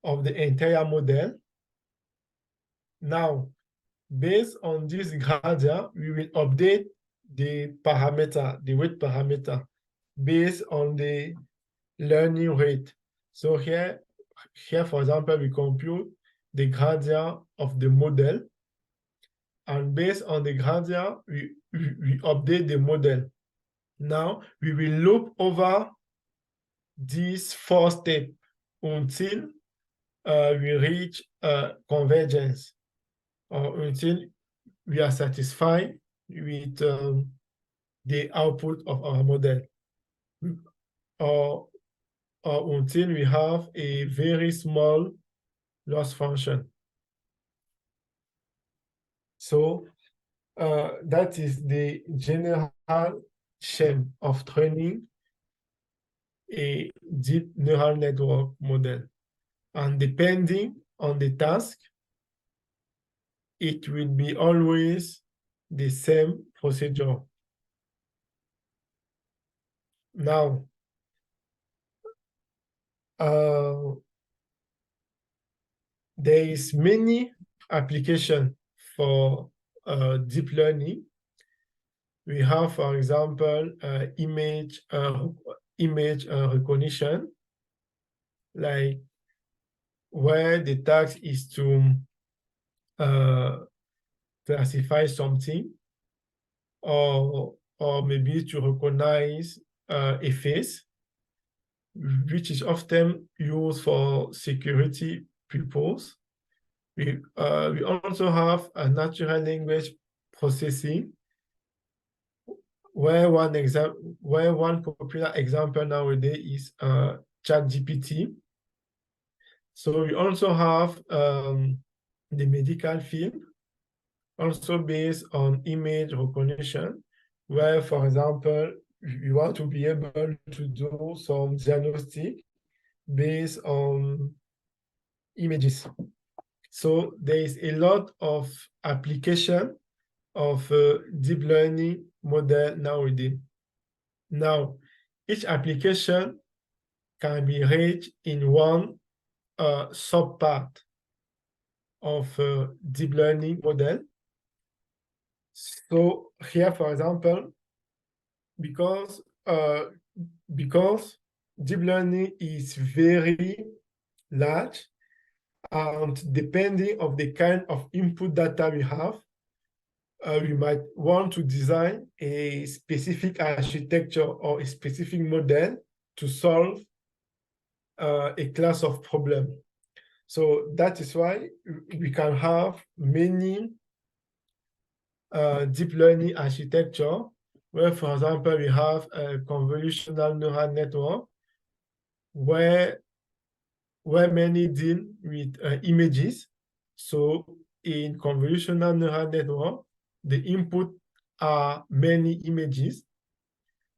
of the entire model. Now, based on this gradient, we will update the parameter, the weight parameter, based on the learning rate. So here, for example, we compute the gradient of the model, and based on the gradient, we update the model. Now, we will loop over this fourth step until we reach convergence, or until we are satisfied with the output of our model, or until we have a very small loss function. So that is the general scheme of training a deep neural network model. And depending on the task, it will be always the same procedure. Now, there is many applications for deep learning. We have, for example, image recognition, like where the task is to classify something, or maybe to recognize a face, which is often used for security purposes. We also have a natural language processing, where one popular example nowadays is ChatGPT. So we also have the medical field, also based on image recognition, where, for example, you want to be able to do some diagnostic based on images. So there is a lot of application of deep learning model nowadays. Now, each application can be reached in one subpart of deep learning model. So here, for example, because deep learning is very large, and depending on the kind of input data we have, we might want to design a specific architecture or a specific model to solve a class of problem. So that is why we can have many deep learning architecture, where, for example, we have a convolutional neural network where many deal with images. So in convolutional neural network, the input are many images.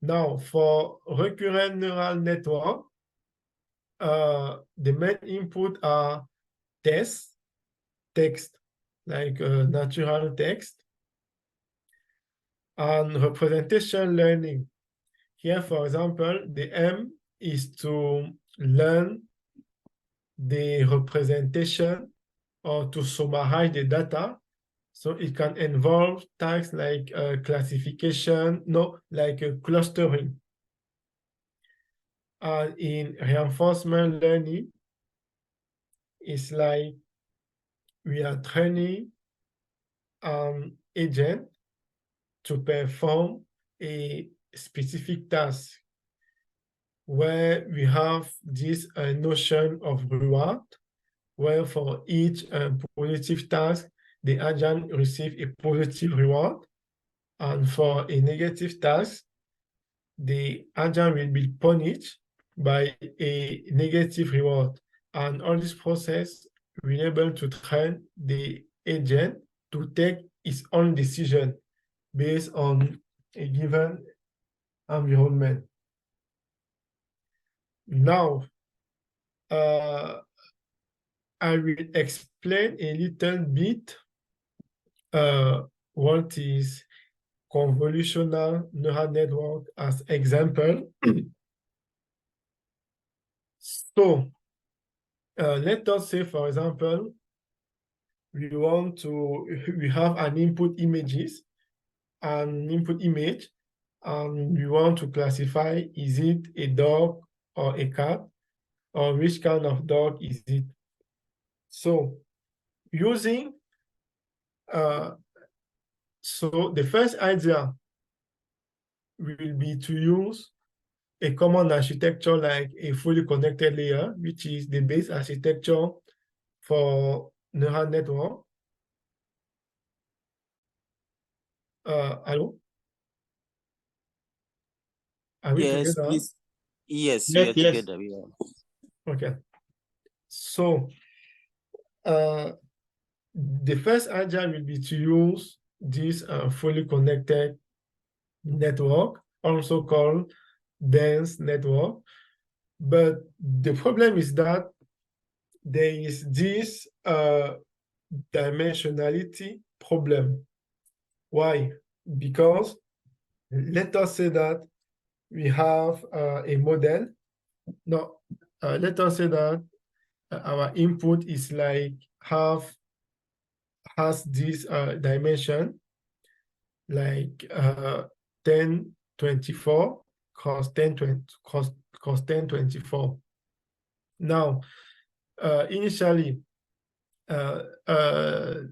Now, for recurrent neural network, the main input are text, like natural text, and representation learning. Here, for example, the aim is to learn the representation or to summarize the data. So it can involve tasks like classification, clustering. And in reinforcement learning, it's like we are training an agent to perform a specific task, where we have this notion of reward, where for each positive task, the agent receives a positive reward. And for a negative task, the agent will be punished by a negative reward. And all this process will be able to train the agent to take its own decision based on a given environment. Now, I will explain a little bit what is convolutional neural network as example. So let us say, for example, we have an input image, and we want to classify, is it a dog or a cat, or which kind of dog is it? So using so the first idea will be to use a common architecture like a fully connected layer, which is the base architecture for neural network. Hello? Are we Yes, together? please. Yes, we Yes, are yes. together. We are. Okay. So the first idea will be to use this fully connected network, also called dense network. But the problem is that there is this dimensionality problem. Why? Because let us say that we have a model. No, let us say that our input is like has this dimension, like 1024 cos 1024. Now, initially, the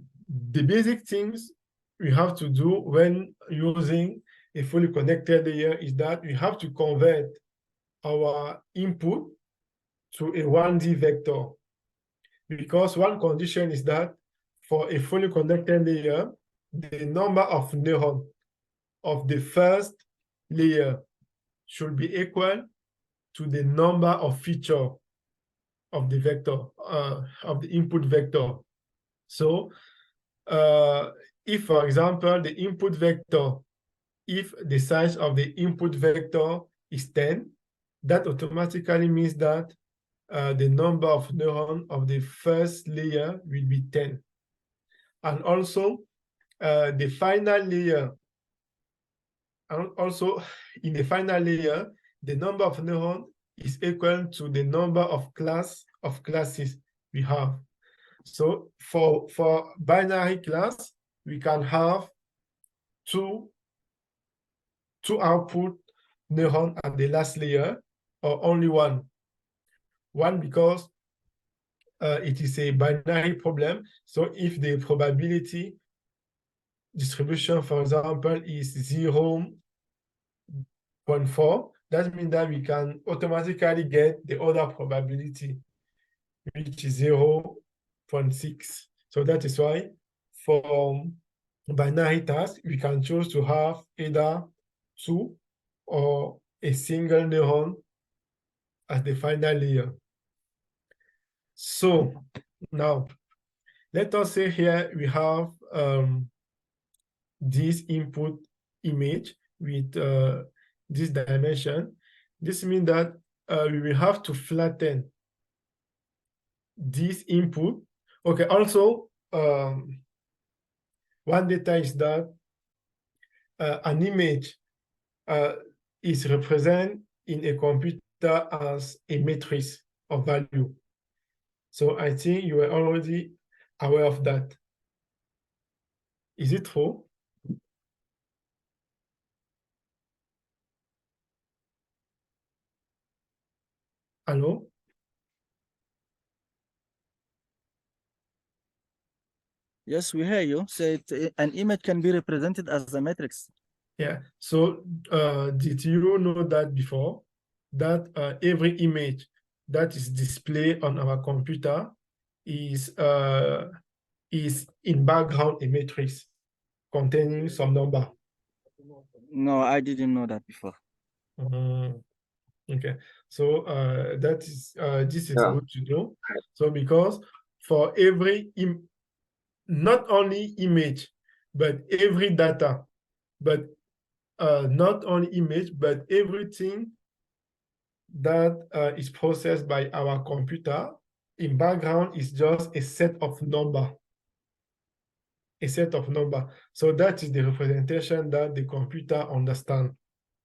basic things we have to do when using a fully connected layer is that we have to convert our input to a 1D vector, because one condition is that for a fully connected layer, the number of neurons of the first layer should be equal to the number of features of the vector, of the input vector. So if, for example, the input vector, if the size of the input vector is 10, that automatically means that the number of neurons of the first layer will be 10. And also, the final layer, and also in the final layer, the number of neurons is equal to the number of classes we have. So for binary class, we can have two output neuron at the last layer, or only one. One because it is a binary problem. So if the probability distribution, for example, is 0.4, that means that we can automatically get the other probability, which is 0.6. So that is why for binary task, we can choose to have either two or a single neuron as the final layer. So now, let us say here we have this input image with this dimension. This means that we will have to flatten this input. Okay, also, one data is that an image is represented in a computer as a matrix of value. So I think you are already aware of that. Is it true? Hello? Yes, we hear you. So an image can be represented as a matrix. Yeah. So did you know that before? That every image that is displayed on our computer is in background a matrix containing some number. No, I didn't know that before. Okay. So that is this is Yeah. good to know. So because for every not only image, but every data, but not only image, but everything that is processed by our computer in background is just a set of number. A set of number. So that is the representation that the computer understands,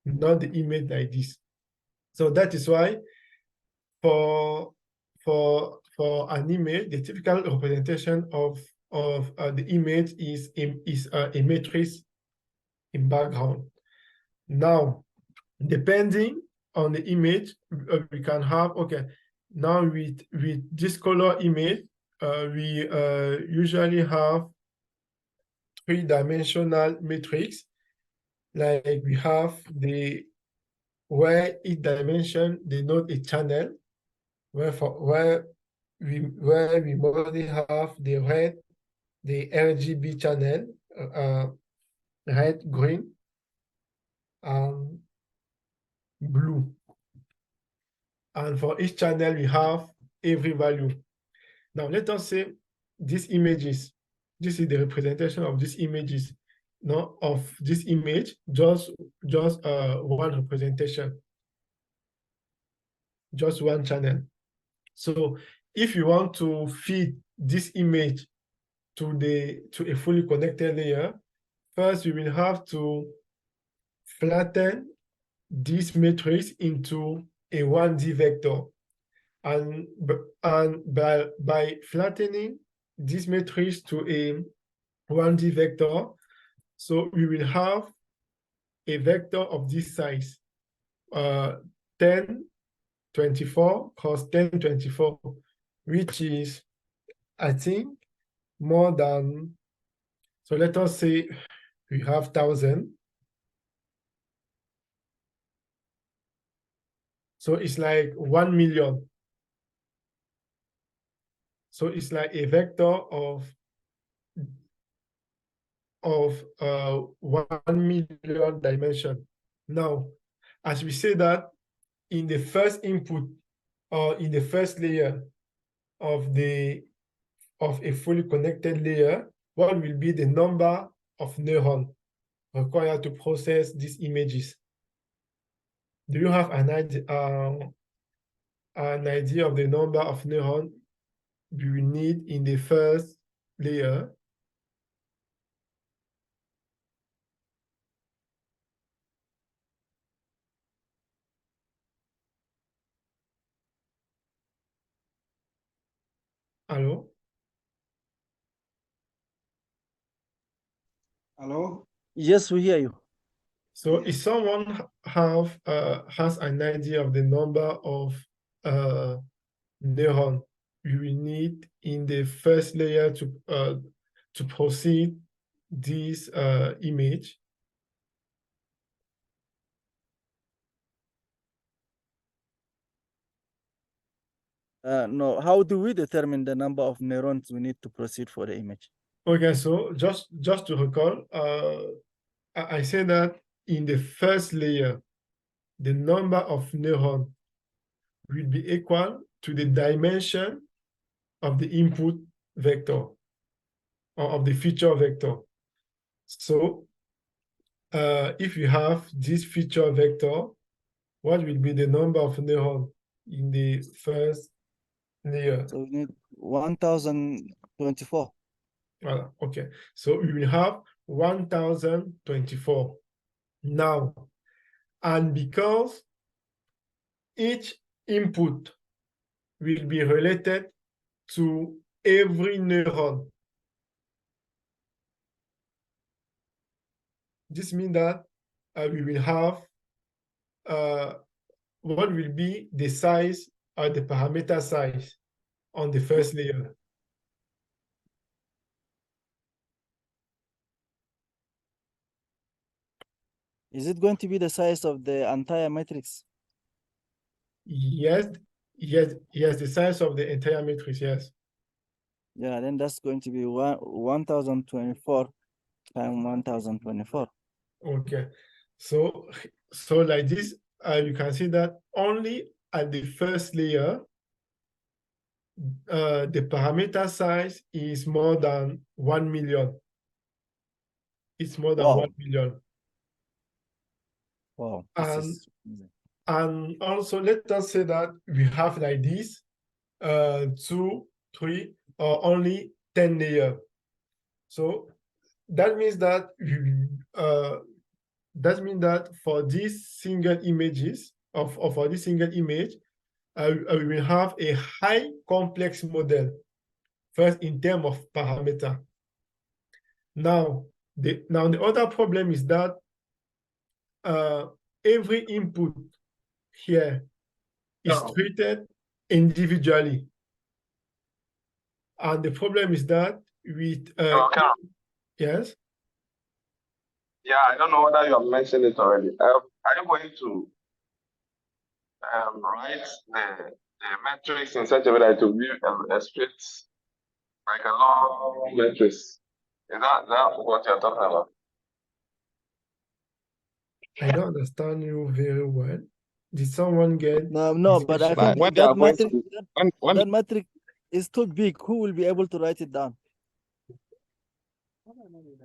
not the image like this. So that is why for an image, the typical representation of the image is a matrix in background. Now, depending on the image, we can have, okay, now with this color image, we usually have three-dimensional matrix. Like we have where each dimension denote a channel, where we mostly have the red, the RGB channel, red, green, and blue. And for each channel, we have every value. Now, let us say these images, this is the representation of these images, no, of this image, just one representation, just one channel. So if you want to feed this image to a fully connected layer, first we will have to flatten this matrix into a 1D vector. And by flattening this matrix to a 1D vector, so we will have a vector of this size, 10, 24 cos 10, 24, which is, I think, more than, so let us say we have 1,000. So it's like 1 million. So it's like a vector of 1 million dimension. Now, as we say that in the first input or in the first layer of a fully connected layer, what will be the number of neurons required to process these images? Do you have an idea of the number of neurons we will need in the first layer? Hello? Hello? Yes, we hear you. So if someone has an idea of the number of neuron you will need in the first layer to proceed this image. No, how do we determine the number of neurons we need to proceed for the image? Okay, so just to recall, I say that in the first layer, the number of neurons will be equal to the dimension of the input vector or of the feature vector. So if you have this feature vector, what will be the number of neurons in the first layer? So we need 1024. Voilà, okay. So we will have 1024. Now, and because each input will be related to every neuron, this means that we will have what will be the size or the parameter size on the first layer. Is it going to be the size of the entire matrix? Yes, the size of the entire matrix, yes. Yeah, then that's going to be 1024 times 1024. Okay, so like this, you can see that only at the first layer, the parameter size is more than 1 million. It's more than Wow. 1 million. Wow. And also, let us say that we have like this, 2, 3, or only 10 layers. So that means that for these single images or for this single image, we will have a high complex model first in terms of parameter. Now the other problem is that every input here is treated individually, and the problem is that with yes. Yeah, I don't know whether you have mentioned it already. Are you going to write the metrics in such a way that it will be a straight, like a long matrix? Is that what you're talking about? I don't understand you very well. Did someone get? No, but I think When they are that going matrix, to, that matrix is too big. Who will be able to write it down?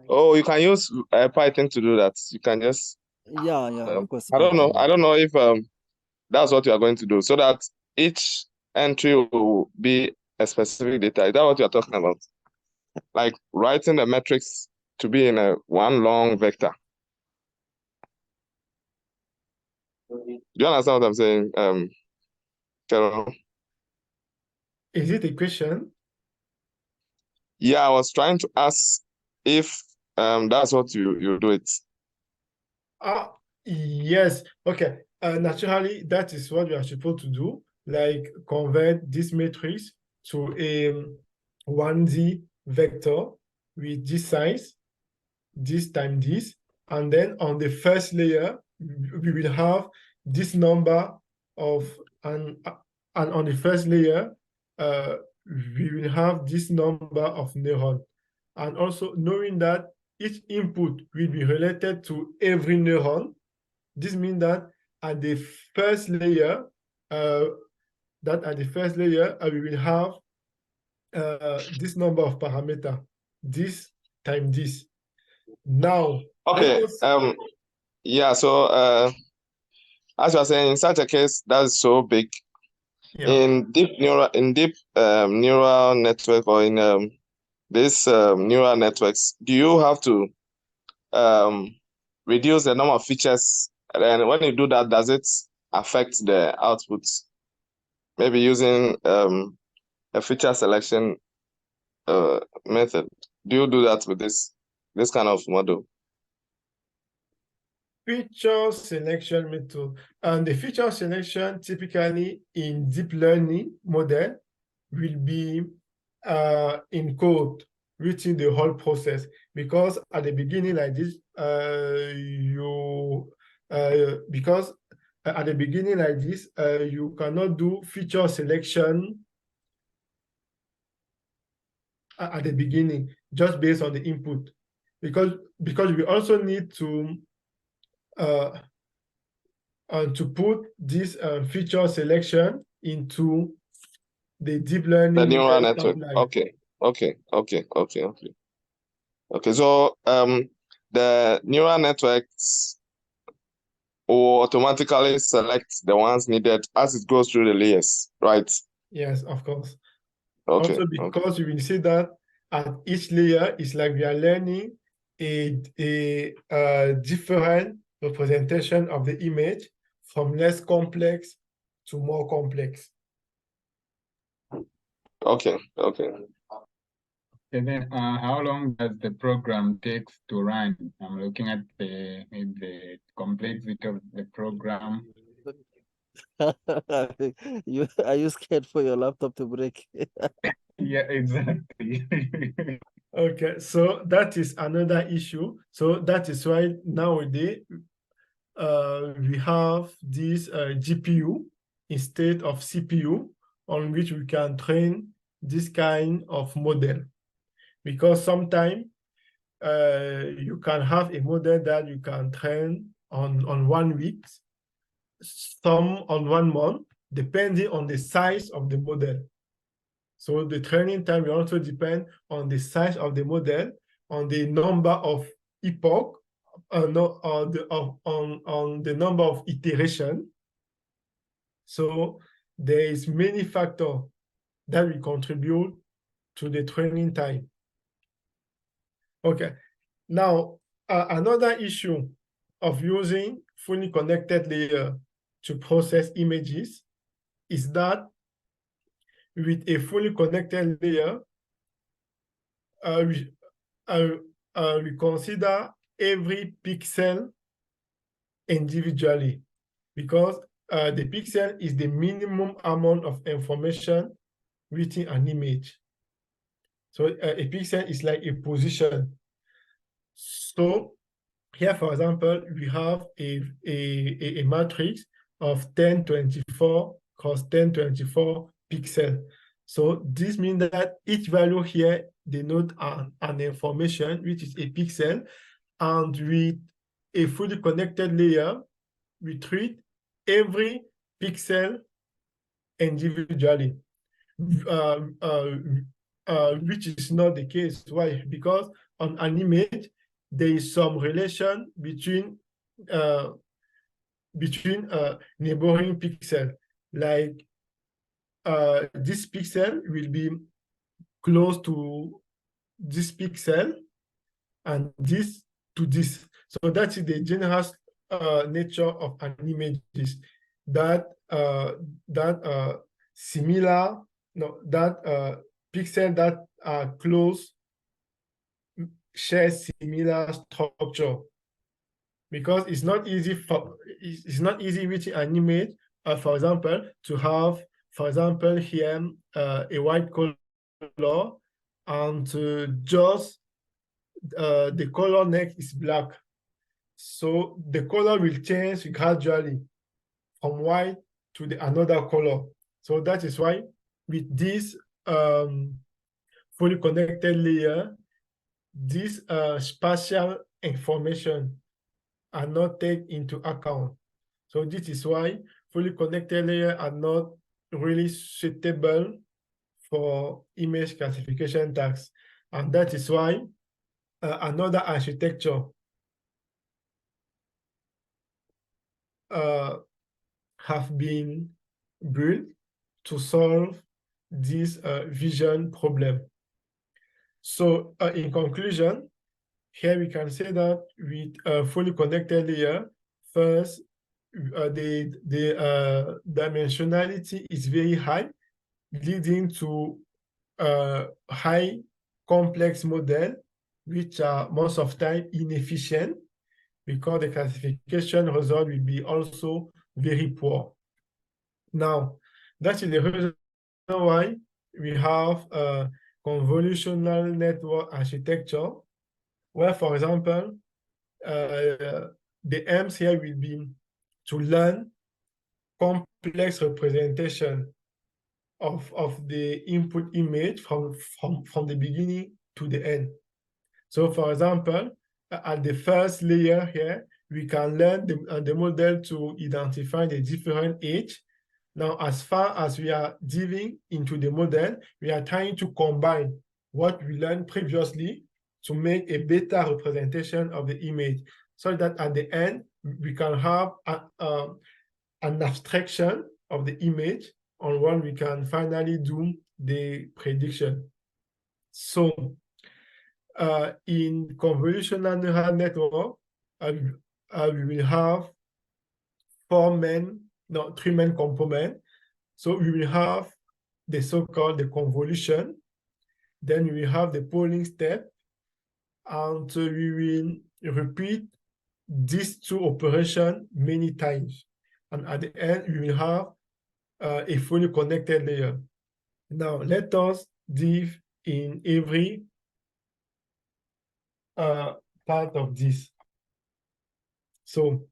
oh, you can use Python to do that. You can just Yeah, of course. I don't know if that's what you are going to do, so that each entry will be a specific data. Is that what you are talking about? Like writing the metrics to be in a one long vector. Do you understand what I'm saying, Carol? Is it a question? Yeah, I was trying to ask if that's what you do it. Yes. Okay. Naturally, that is what we are supposed to do, like convert this matrix to a 1D vector with this size, this times this, and then on the first layer, we will have this number of, and on the first layer, we will have this number of neurons. And also knowing that each input will be related to every neuron, this means that at the first layer, we will have this number of parameter, this times this. Now, okay. Yeah. So as you are saying, in such a case, that's so big. Yeah. In deep neural network or in this neural networks, do you have to reduce the number of features? And when you do that, does it affect the outputs? Maybe using a feature selection method. Do you do that with this? this kind of model? Feature selection method. And the feature selection typically in deep learning model will be in code within the whole process, because at the beginning like this, at the beginning like this, you cannot do feature selection at the beginning just based on the input, because we also need to put this feature selection into the deep learning The neural model network. pipeline. Okay. So the neural networks will automatically select the ones needed as it goes through the layers, right? Yes, of course. Okay. Also, because you will see that at each layer, it's like we are learning a different representation of the image from less complex to more complex. Okay. And then, how long does the program takes to run? I'm looking at the complexity of the program. Are you scared for your laptop to break? Yeah, exactly. Okay, so that is another issue. So that is why nowadays we have this GPU instead of CPU on which we can train this kind of model. Because sometimes you can have a model that you can train on 1 week, some on 1 month, depending on the size of the model. So the training time will also depend on the size of the model, on the number of epoch, on the number of iteration. So there is many factors that will contribute to the training time. Okay, now another issue of using fully connected layer to process images is that with a fully connected layer, we consider every pixel individually, because the pixel is the minimum amount of information within an image. So a pixel is like a position. So here, for example, we have a matrix of 1024 cross 1024 pixels. So this means that each value here denotes an information, which is a pixel, and with a fully connected layer, we treat every pixel individually, which is not the case. Why? Because on an image, there is some relation between neighboring pixels. Like this pixel will be close to this pixel, and this to this. So that is the general nature of an image, that similar, no, that pixel that are close share similar structure, because it's not easy with an image, for example, to have, for example, here a white color, and just the color next is black. So the color will change gradually from white to another color. So that is why with this fully connected layer, this spatial information are not taken into account. So this is why fully connected layers are not really suitable for image classification tasks. And that is why another architecture have been built to solve this vision problem. So in conclusion, here we can say that with a fully connected layer, first, the dimensionality is very high, leading to high complex model which are most of the time inefficient because the classification result will be also very poor. Now, that is the reason why we have a convolutional network architecture, where, for example, the aims here will be to learn complex representation of the input image from the beginning to the end. So, for example, at the first layer here, we can learn the model to identify the different age. Now, as far as we are diving into the model, we are trying to combine what we learned previously to make a better representation of the image, so that at the end, we can have an abstraction of the image on when we can finally do the prediction. So, in convolutional neural network, we will have three main components. So we will have the so-called the convolution, then we will have the polling step, and we will repeat these two operations many times. And at the end, we will have a fully connected layer. Now, let us dive in every part of this. So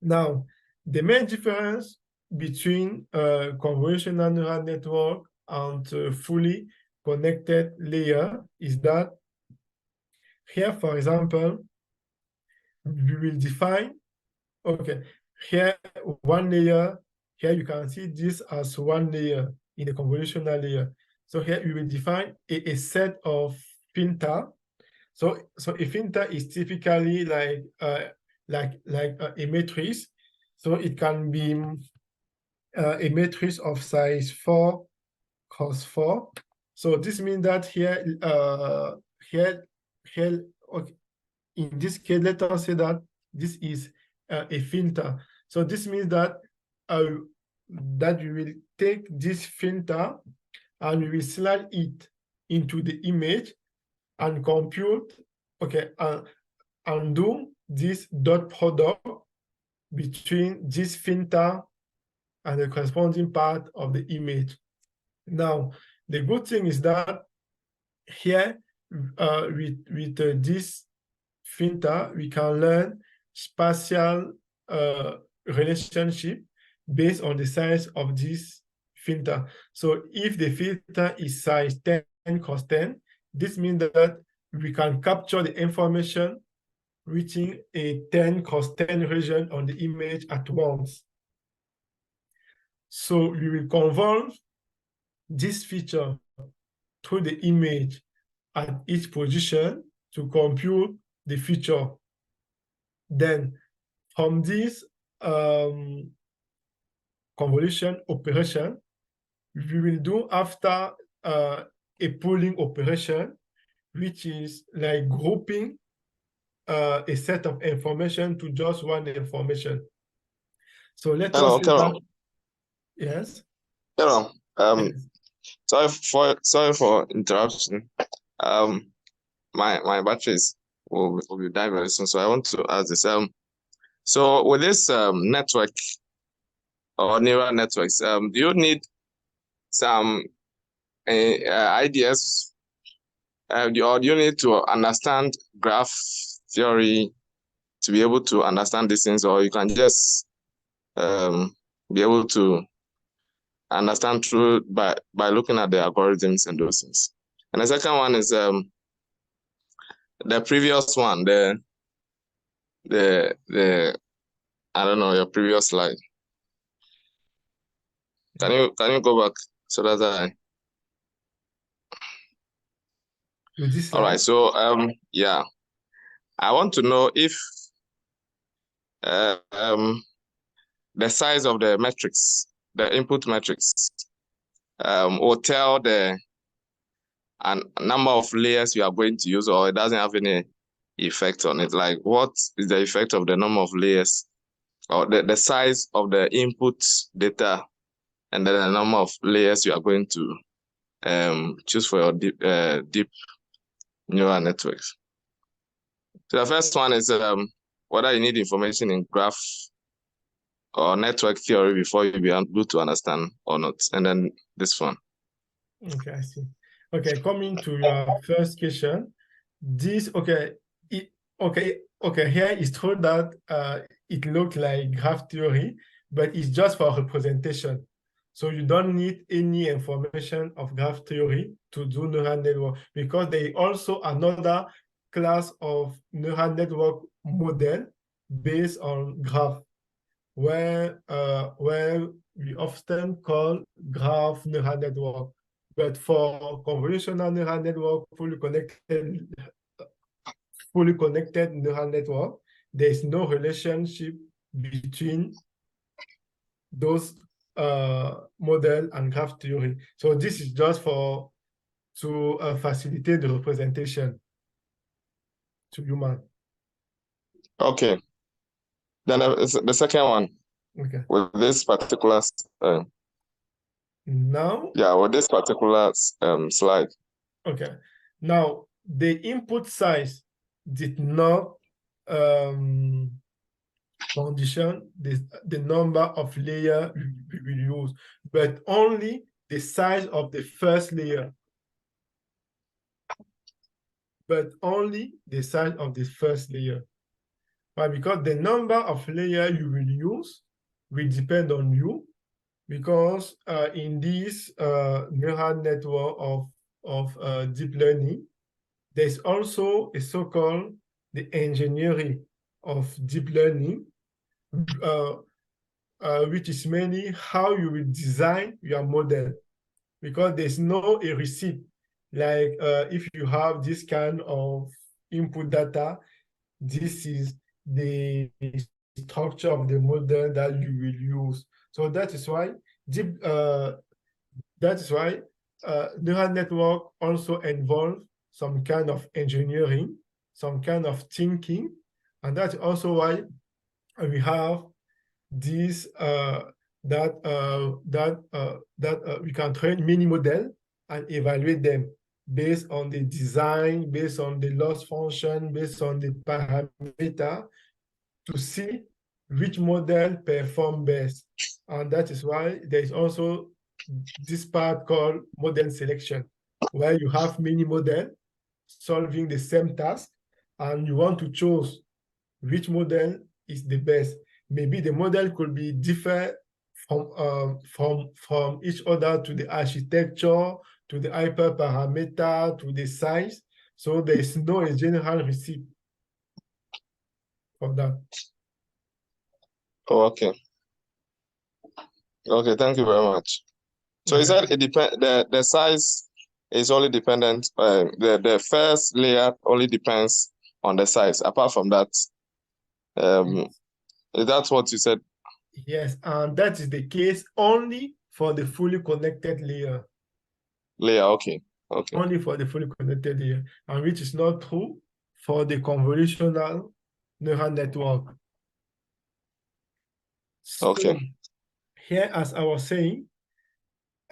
now, the main difference between convolutional neural network and fully connected layer is that here, for example, we will define, okay, here one layer, here you can see this as one layer in the convolutional layer. So here we will define a set of filter. So a filter is typically like a matrix. So it can be a matrix of size 4 cross 4. So this means that here, okay, in this case, let us say that this is a filter. So this means that we will take this filter and we will slide it into the image and compute, okay, and do this dot product between this filter and the corresponding part of the image. Now, the good thing is that here, with this filter, we can learn spatial relationship based on the size of this filter. So if the filter is size 10 cross 10, this means that we can capture the information reaching a 10 cross 10 region on the image at once. So we will convolve this feature through the image at each position to compute the feature. Then from this convolution operation, we will do after a pooling operation, which is like grouping a set of information to just one information. So let us say that, yes. Hello. Yes. Sorry for interruption. My batteries will be dying very soon, so I want to ask this. So with this network or neural networks, do you need some ideas, or do you need to understand graph theory to be able to understand these things, or you can just be able to understand through by looking at the algorithms and those things? And the second one is the previous one, the I don't know, your previous slide. Can you go back so that all right, so yeah, I want to know if the size of the matrix, the input matrix, will tell the number of layers you are going to use, or it doesn't have any effect on it. Like, what is the effect of the number of layers, or the size of the input data, and then the number of layers you are going to choose for your deep neural networks? So the first one is whether you need information in graph or network theory before you be able to understand or not. And then this one. Okay, I see. Okay, coming to your first question, this okay, here it's true that it looks like graph theory, but it's just for representation. So you don't need any information of graph theory to do neural network, because there is also another class of neural network model based on graph, where we often call graph neural network. But for convolutional neural network, fully connected neural network, there is no relationship between those model and graph theory. So this is just to facilitate the representation to human. Okay. Then the second one. Okay. With this particular now. Yeah, with this particular slide. Okay. Now the input size did not condition the number of layers we will use, but only the size of the first layer. But only the size of the first layer. But because the number of layers you will use will depend on you, because in this neural network of deep learning, there's also a so-called the engineering of deep learning, which is mainly how you will design your model, because there's no a receipt. Like if you have this kind of input data, this is the structure of the model that you will use. So that is why neural network also involve some kind of engineering, some kind of thinking, and that's also why we have this we can train many models and evaluate them based on the design, based on the loss function, based on the parameter, to see which model perform best. And that is why there is also this part called model selection, where you have many models solving the same task, and you want to choose which model is the best. Maybe the model could be different from each other, to the architecture, to the hyperparameter, to the size. So there is no general recipe for that. Oh, okay. Okay, thank you very much. So you said it depend the size is only dependent, the first layer only depends on the size. Apart from that, that's what you said. Yes, and that is the case only for the fully connected layer. Okay. Only for the fully connected layer, and which is not true for the convolutional neural network. So okay. Here, as I was saying,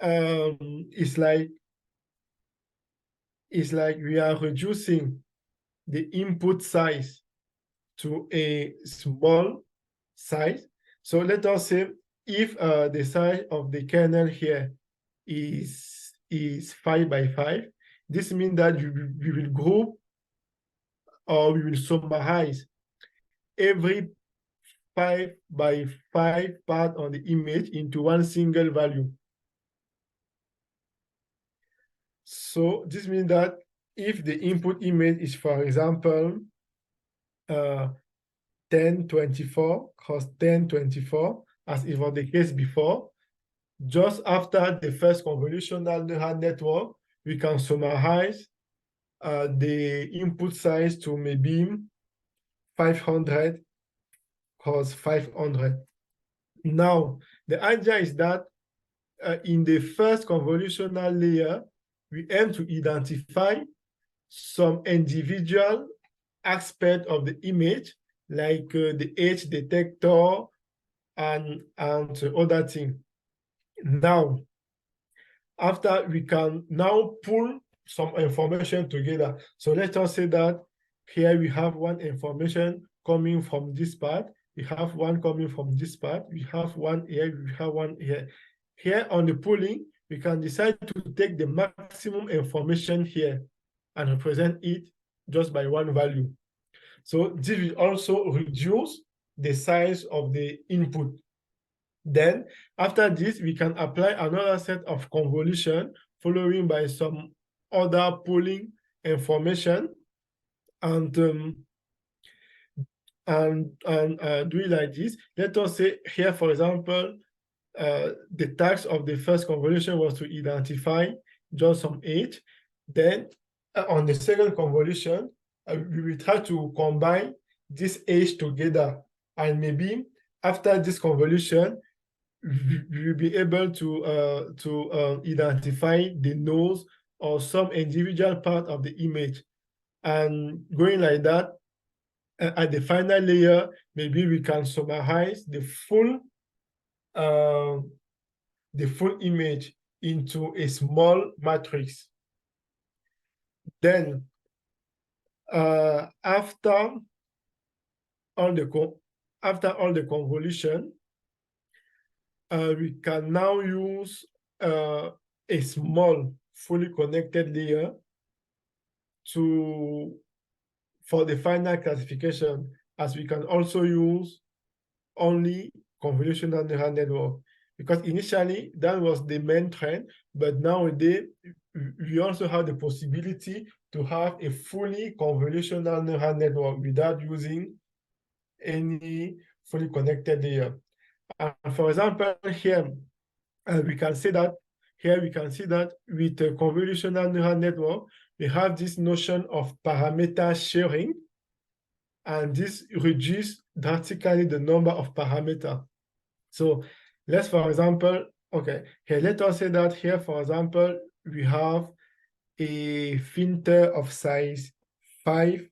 it's like we are reducing the input size to a small size. So let us say if the size of the kernel here is 5 by 5, this means that we will group, or we will summarize every 5 by 5 part on the image into one single value. So this means that if the input image is, for example, 1024 cross 1024, as it was the case before, just after the first convolutional neural network, we can summarize the input size to maybe 500 cross 500. Now, the idea is that in the first convolutional layer, we aim to identify some individual aspect of the image, like the edge detector and other things. Now, after we can now pull some information together. So let us say that here we have one information coming from this part, we have one coming from this part, we have one here, we have one here. Here on the pooling, we can decide to take the maximum information here and represent it just by one value. So this will also reduce the size of the input. Then after this, we can apply another set of convolution following by some other pooling information and do it like this. Let us say here, for example, the task of the first convolution was to identify just some age. Then on the second convolution, we will try to combine this age together, and maybe after this convolution, we will be able to identify the nose or some individual part of the image. And going like that, at the final layer, maybe we can summarize the full image into a small matrix. Then after all the convolution, we can now use a small fully connected layer for the final classification, as we can also use only convolutional neural network, because initially that was the main trend, but nowadays we also have the possibility to have a fully convolutional neural network without using any fully connected layer. For example, here we can see that with a convolutional neural network, we have this notion of parameter sharing, and this reduces drastically the number of parameters. So let's, for example, okay, here let us say that here, for example, we have a filter of size 5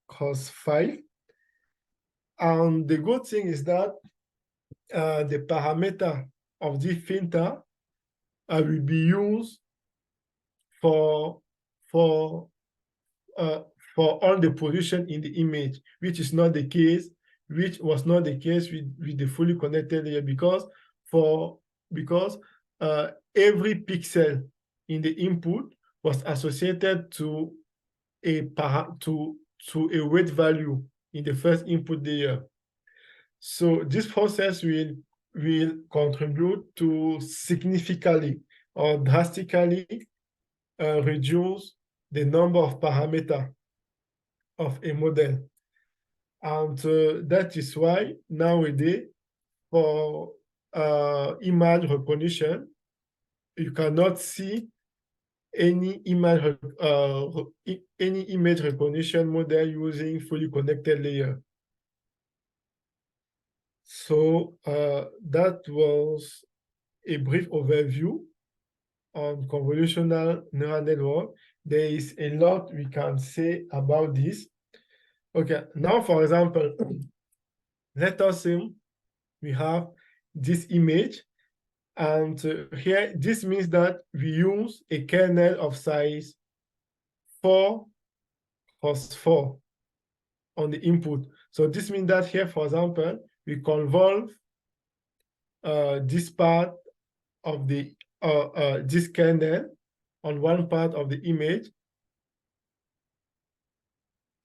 cos 5. And the good thing is that the parameter of this filter will be used for all the position in the image, which was not the case with the fully connected layer, because every pixel in the input was associated to a weight value in the first input layer. So this process will contribute to significantly or drastically reduce the number of parameters of a model. And that is why nowadays, for image recognition, you cannot see any image recognition model using fully connected layer. So that was a brief overview on convolutional neural network. There is a lot we can say about this. Okay, now for example, let us say we have this image, and here this means that we use a kernel of size 4 cos 4 on the input. So this means that here, for example, we convolve this part of the this kernel on one part of the image,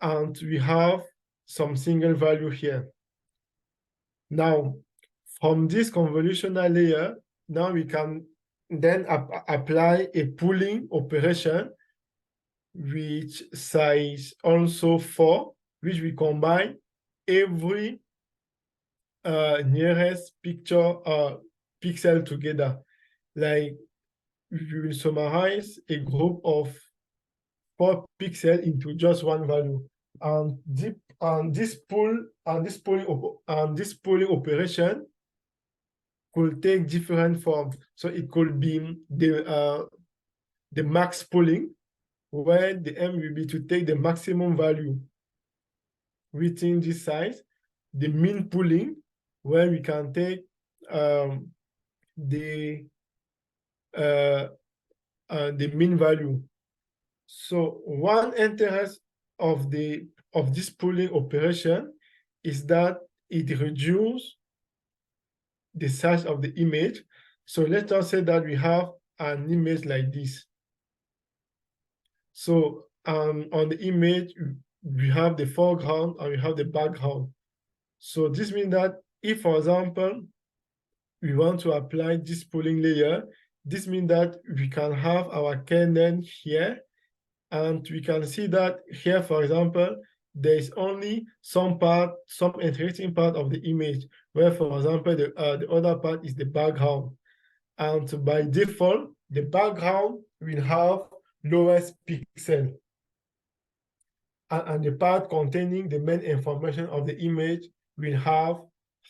and we have some single value here. Now, from this convolutional layer, now we can then apply a pooling operation which size also 4, which we combine every nearest pixel together. Like, we will summarize a group of 4 pixels into just one value, and this pooling operation could take different forms. So it could be the max pooling, where the aim will be to take the maximum value within this size, the mean pooling, where we can take the mean value. So one interest of of this pooling operation is that it reduces the size of the image. So let us say that we have an image like this. So on the image, we have the foreground and we have the background. So this means that if, for example, we want to apply this pooling layer, this means that we can have our kernel here, and we can see that here, for example, there is only some interesting part of the image, where, for example, the other part is the background. And by default, the background will have lowest pixel. And the part containing the main information of the image will have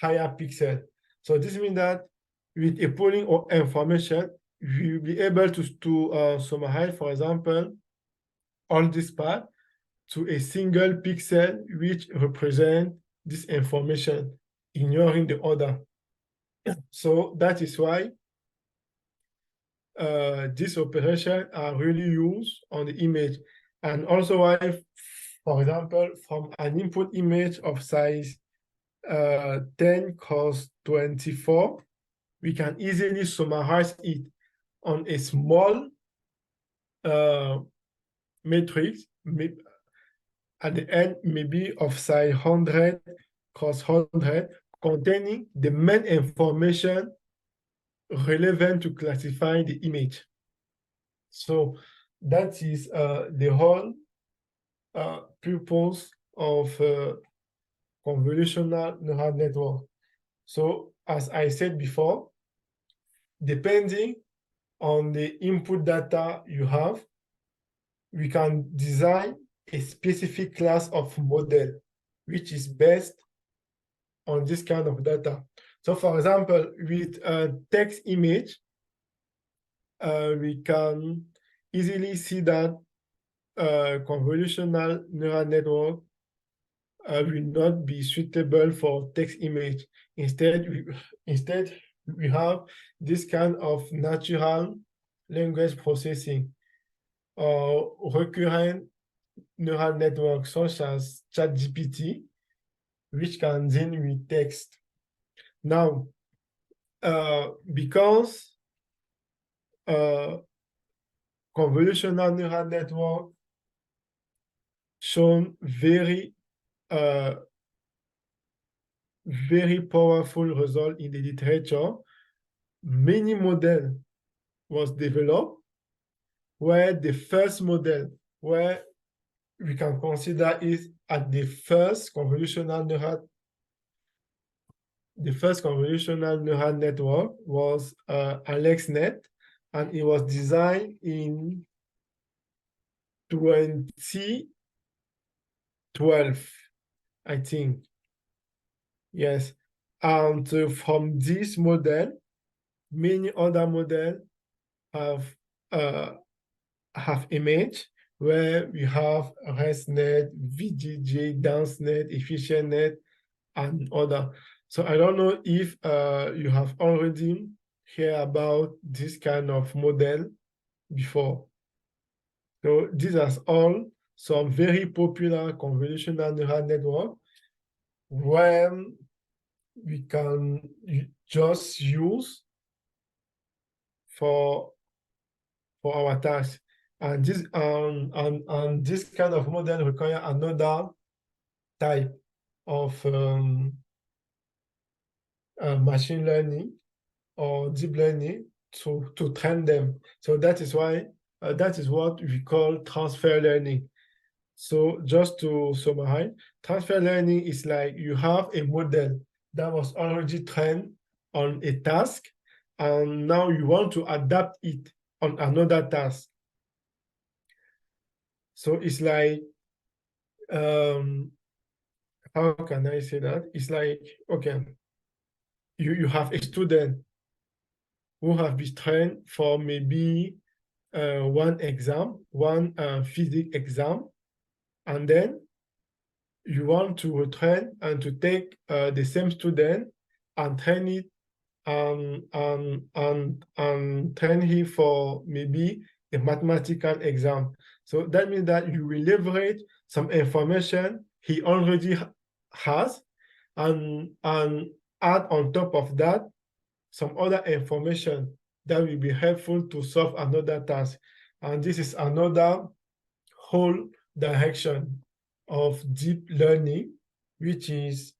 higher pixel. So this means that with a pooling of information, we will be able to summarize, for example, all this part to a single pixel which represent this information, ignoring the other. So that is why this operation are really used on the image. And also why, for example, from an input image of size 10 cos 24, we can easily summarize it on a small matrix, at the end maybe of size 100 cos 100, containing the main information relevant to classify the image. So that is the whole purpose of convolutional neural network. So as I said before, depending on the input data you have, we can design a specific class of model which is based on this kind of data. So for example, with a text image, we can easily see that convolutional neural network will not be suitable for text image. Instead, we have this kind of natural language processing or recurrent neural networks such as ChatGPT, which can deal with text. Now, because convolutional neural network shown very powerful result in the literature, many model was developed, where the first model, where we can consider is at the first convolutional neural network was AlexNet, and it was designed in 2012, I think. Yes, and from this model, many other models have emerged, where we have ResNet, VGG, DanceNet, EfficientNet, and other. So I don't know if you have already heard about this kind of model before. So these are all some very popular convolutional neural network where we can just use for our task. And this this kind of model require another type of machine learning or deep learning to train them. So that is why that is what we call transfer learning. So just to summarize, transfer learning is like you have a model that was already trained on a task, and now you want to adapt it on another task. So it's like, how can I say that? It's like, okay, you have a student who have been trained for maybe one physics exam, and then you want to retrain and to take the same student and train it and train him for maybe a mathematical exam. So that means that you will leverage some information he already has, and add on top of that some other information that will be helpful to solve another task. And this is another whole direction of deep learning, which is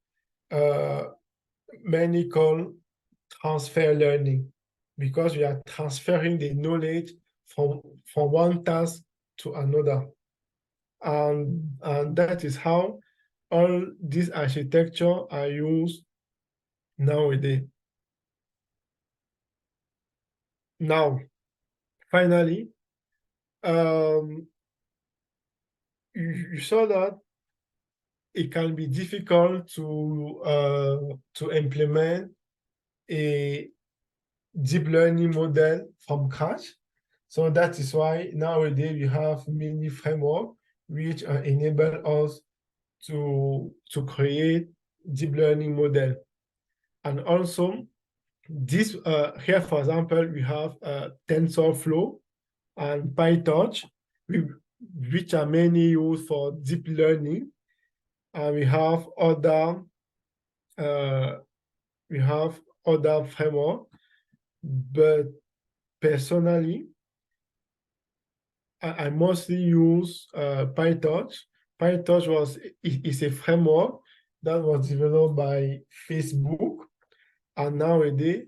many call transfer learning, because we are transferring the knowledge from one task to another. And that is how all these architecture are used nowadays. Now, finally, you saw that it can be difficult to implement a deep learning model from scratch. So that is why nowadays we have many frameworks which enable us to create deep learning model. And also this here, for example, we have TensorFlow and PyTorch, which are mainly used for deep learning. And we have other framework, but personally, I mostly use PyTorch. PyTorch is a framework that was developed by Facebook, and nowadays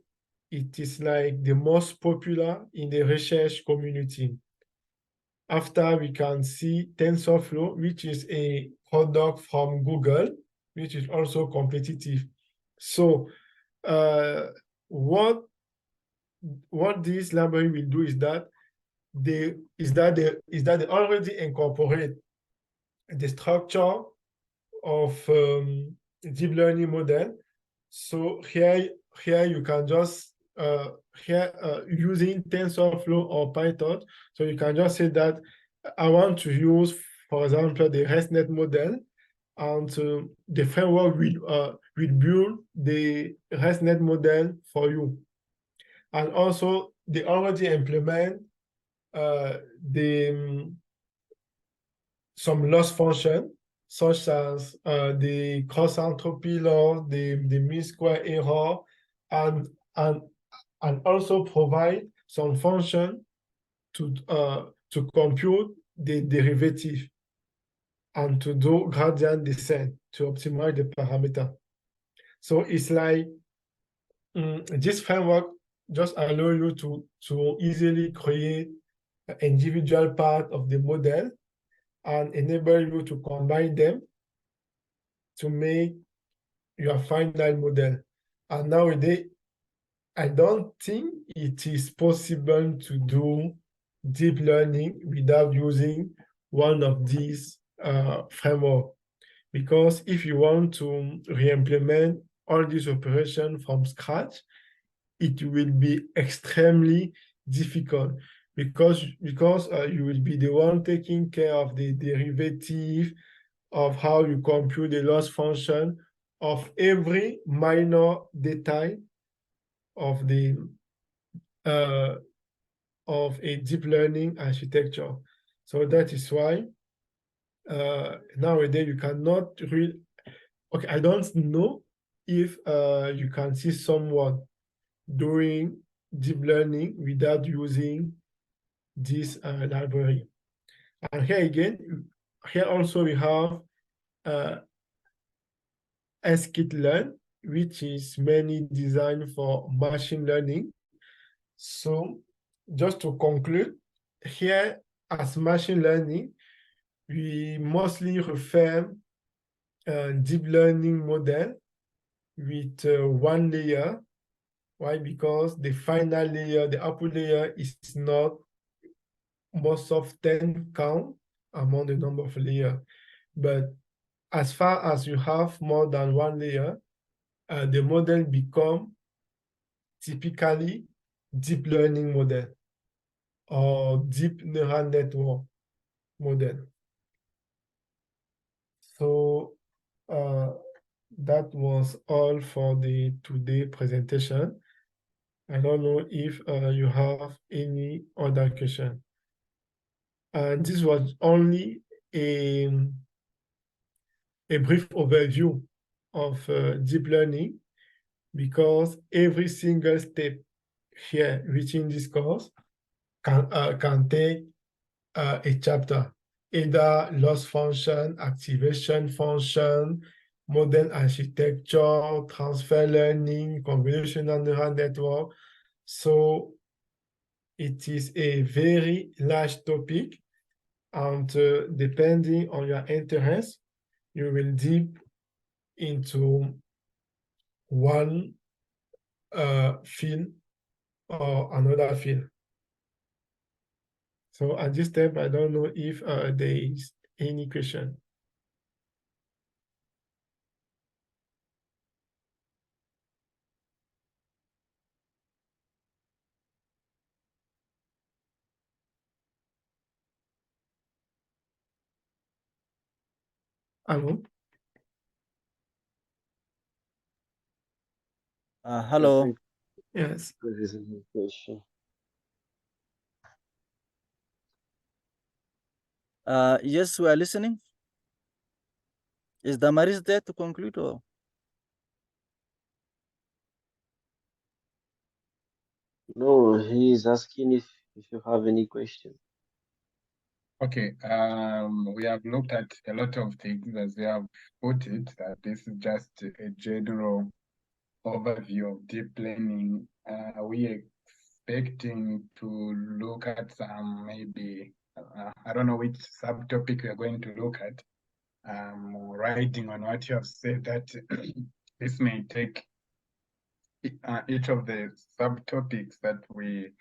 it is like the most popular in the research community. After, we can see TensorFlow, which is a product from Google, which is also competitive. So what this library will do is that they already incorporate the structure of deep learning model. So here you can just using TensorFlow or Python, so you can just say that I want to use, for example, the ResNet model, and the framework will build the ResNet model for you. And also they already implement some loss function, such as the cross entropy loss, the mean square error, and also provide some function to compute the derivative and to do gradient descent to optimize the parameter. So it's like this framework just allow you to easily create an individual part of the model and enable you to combine them to make your final model. And nowadays, I don't think it is possible to do deep learning without using one of these frameworks. Because if you want to re-implement all these operations from scratch, it will be extremely difficult, because you will be the one taking care of the derivative, of how you compute the loss function, of every minor detail of the of a deep learning architecture. So that is why nowadays you cannot really. Okay, I don't know if you can see someone doing deep learning without using this library. And here again, here also we have scikit-learn, which is mainly designed for machine learning. So just to conclude, here as machine learning, we mostly refer deep learning model with one layer. Why? Because the final layer, the output layer, is not most often count among the number of layers. But as far as you have more than one layer, the model become typically deep learning model or deep neural network model. So that was all for the today presentation. I don't know if you have any other question. And this was only a a brief overview of deep learning, because every single step here within this course can take a chapter, either loss function, activation function, model architecture, transfer learning, convolutional neural network. So it is a very large topic, and depending on your interest, you will deep into one field or another field. So at this step, I don't know if there is any question. Hello? Hello. Yes. There is a new question. Yes, we are listening. Is Damaris there to conclude or? No, he is asking if you have any question. Okay, we have looked at a lot of things as we have put it, that this is just a general overview of deep learning. We expecting to look at some maybe, I don't know which subtopic we are going to look at. Riding on what you have said, that this may take each of the subtopics that we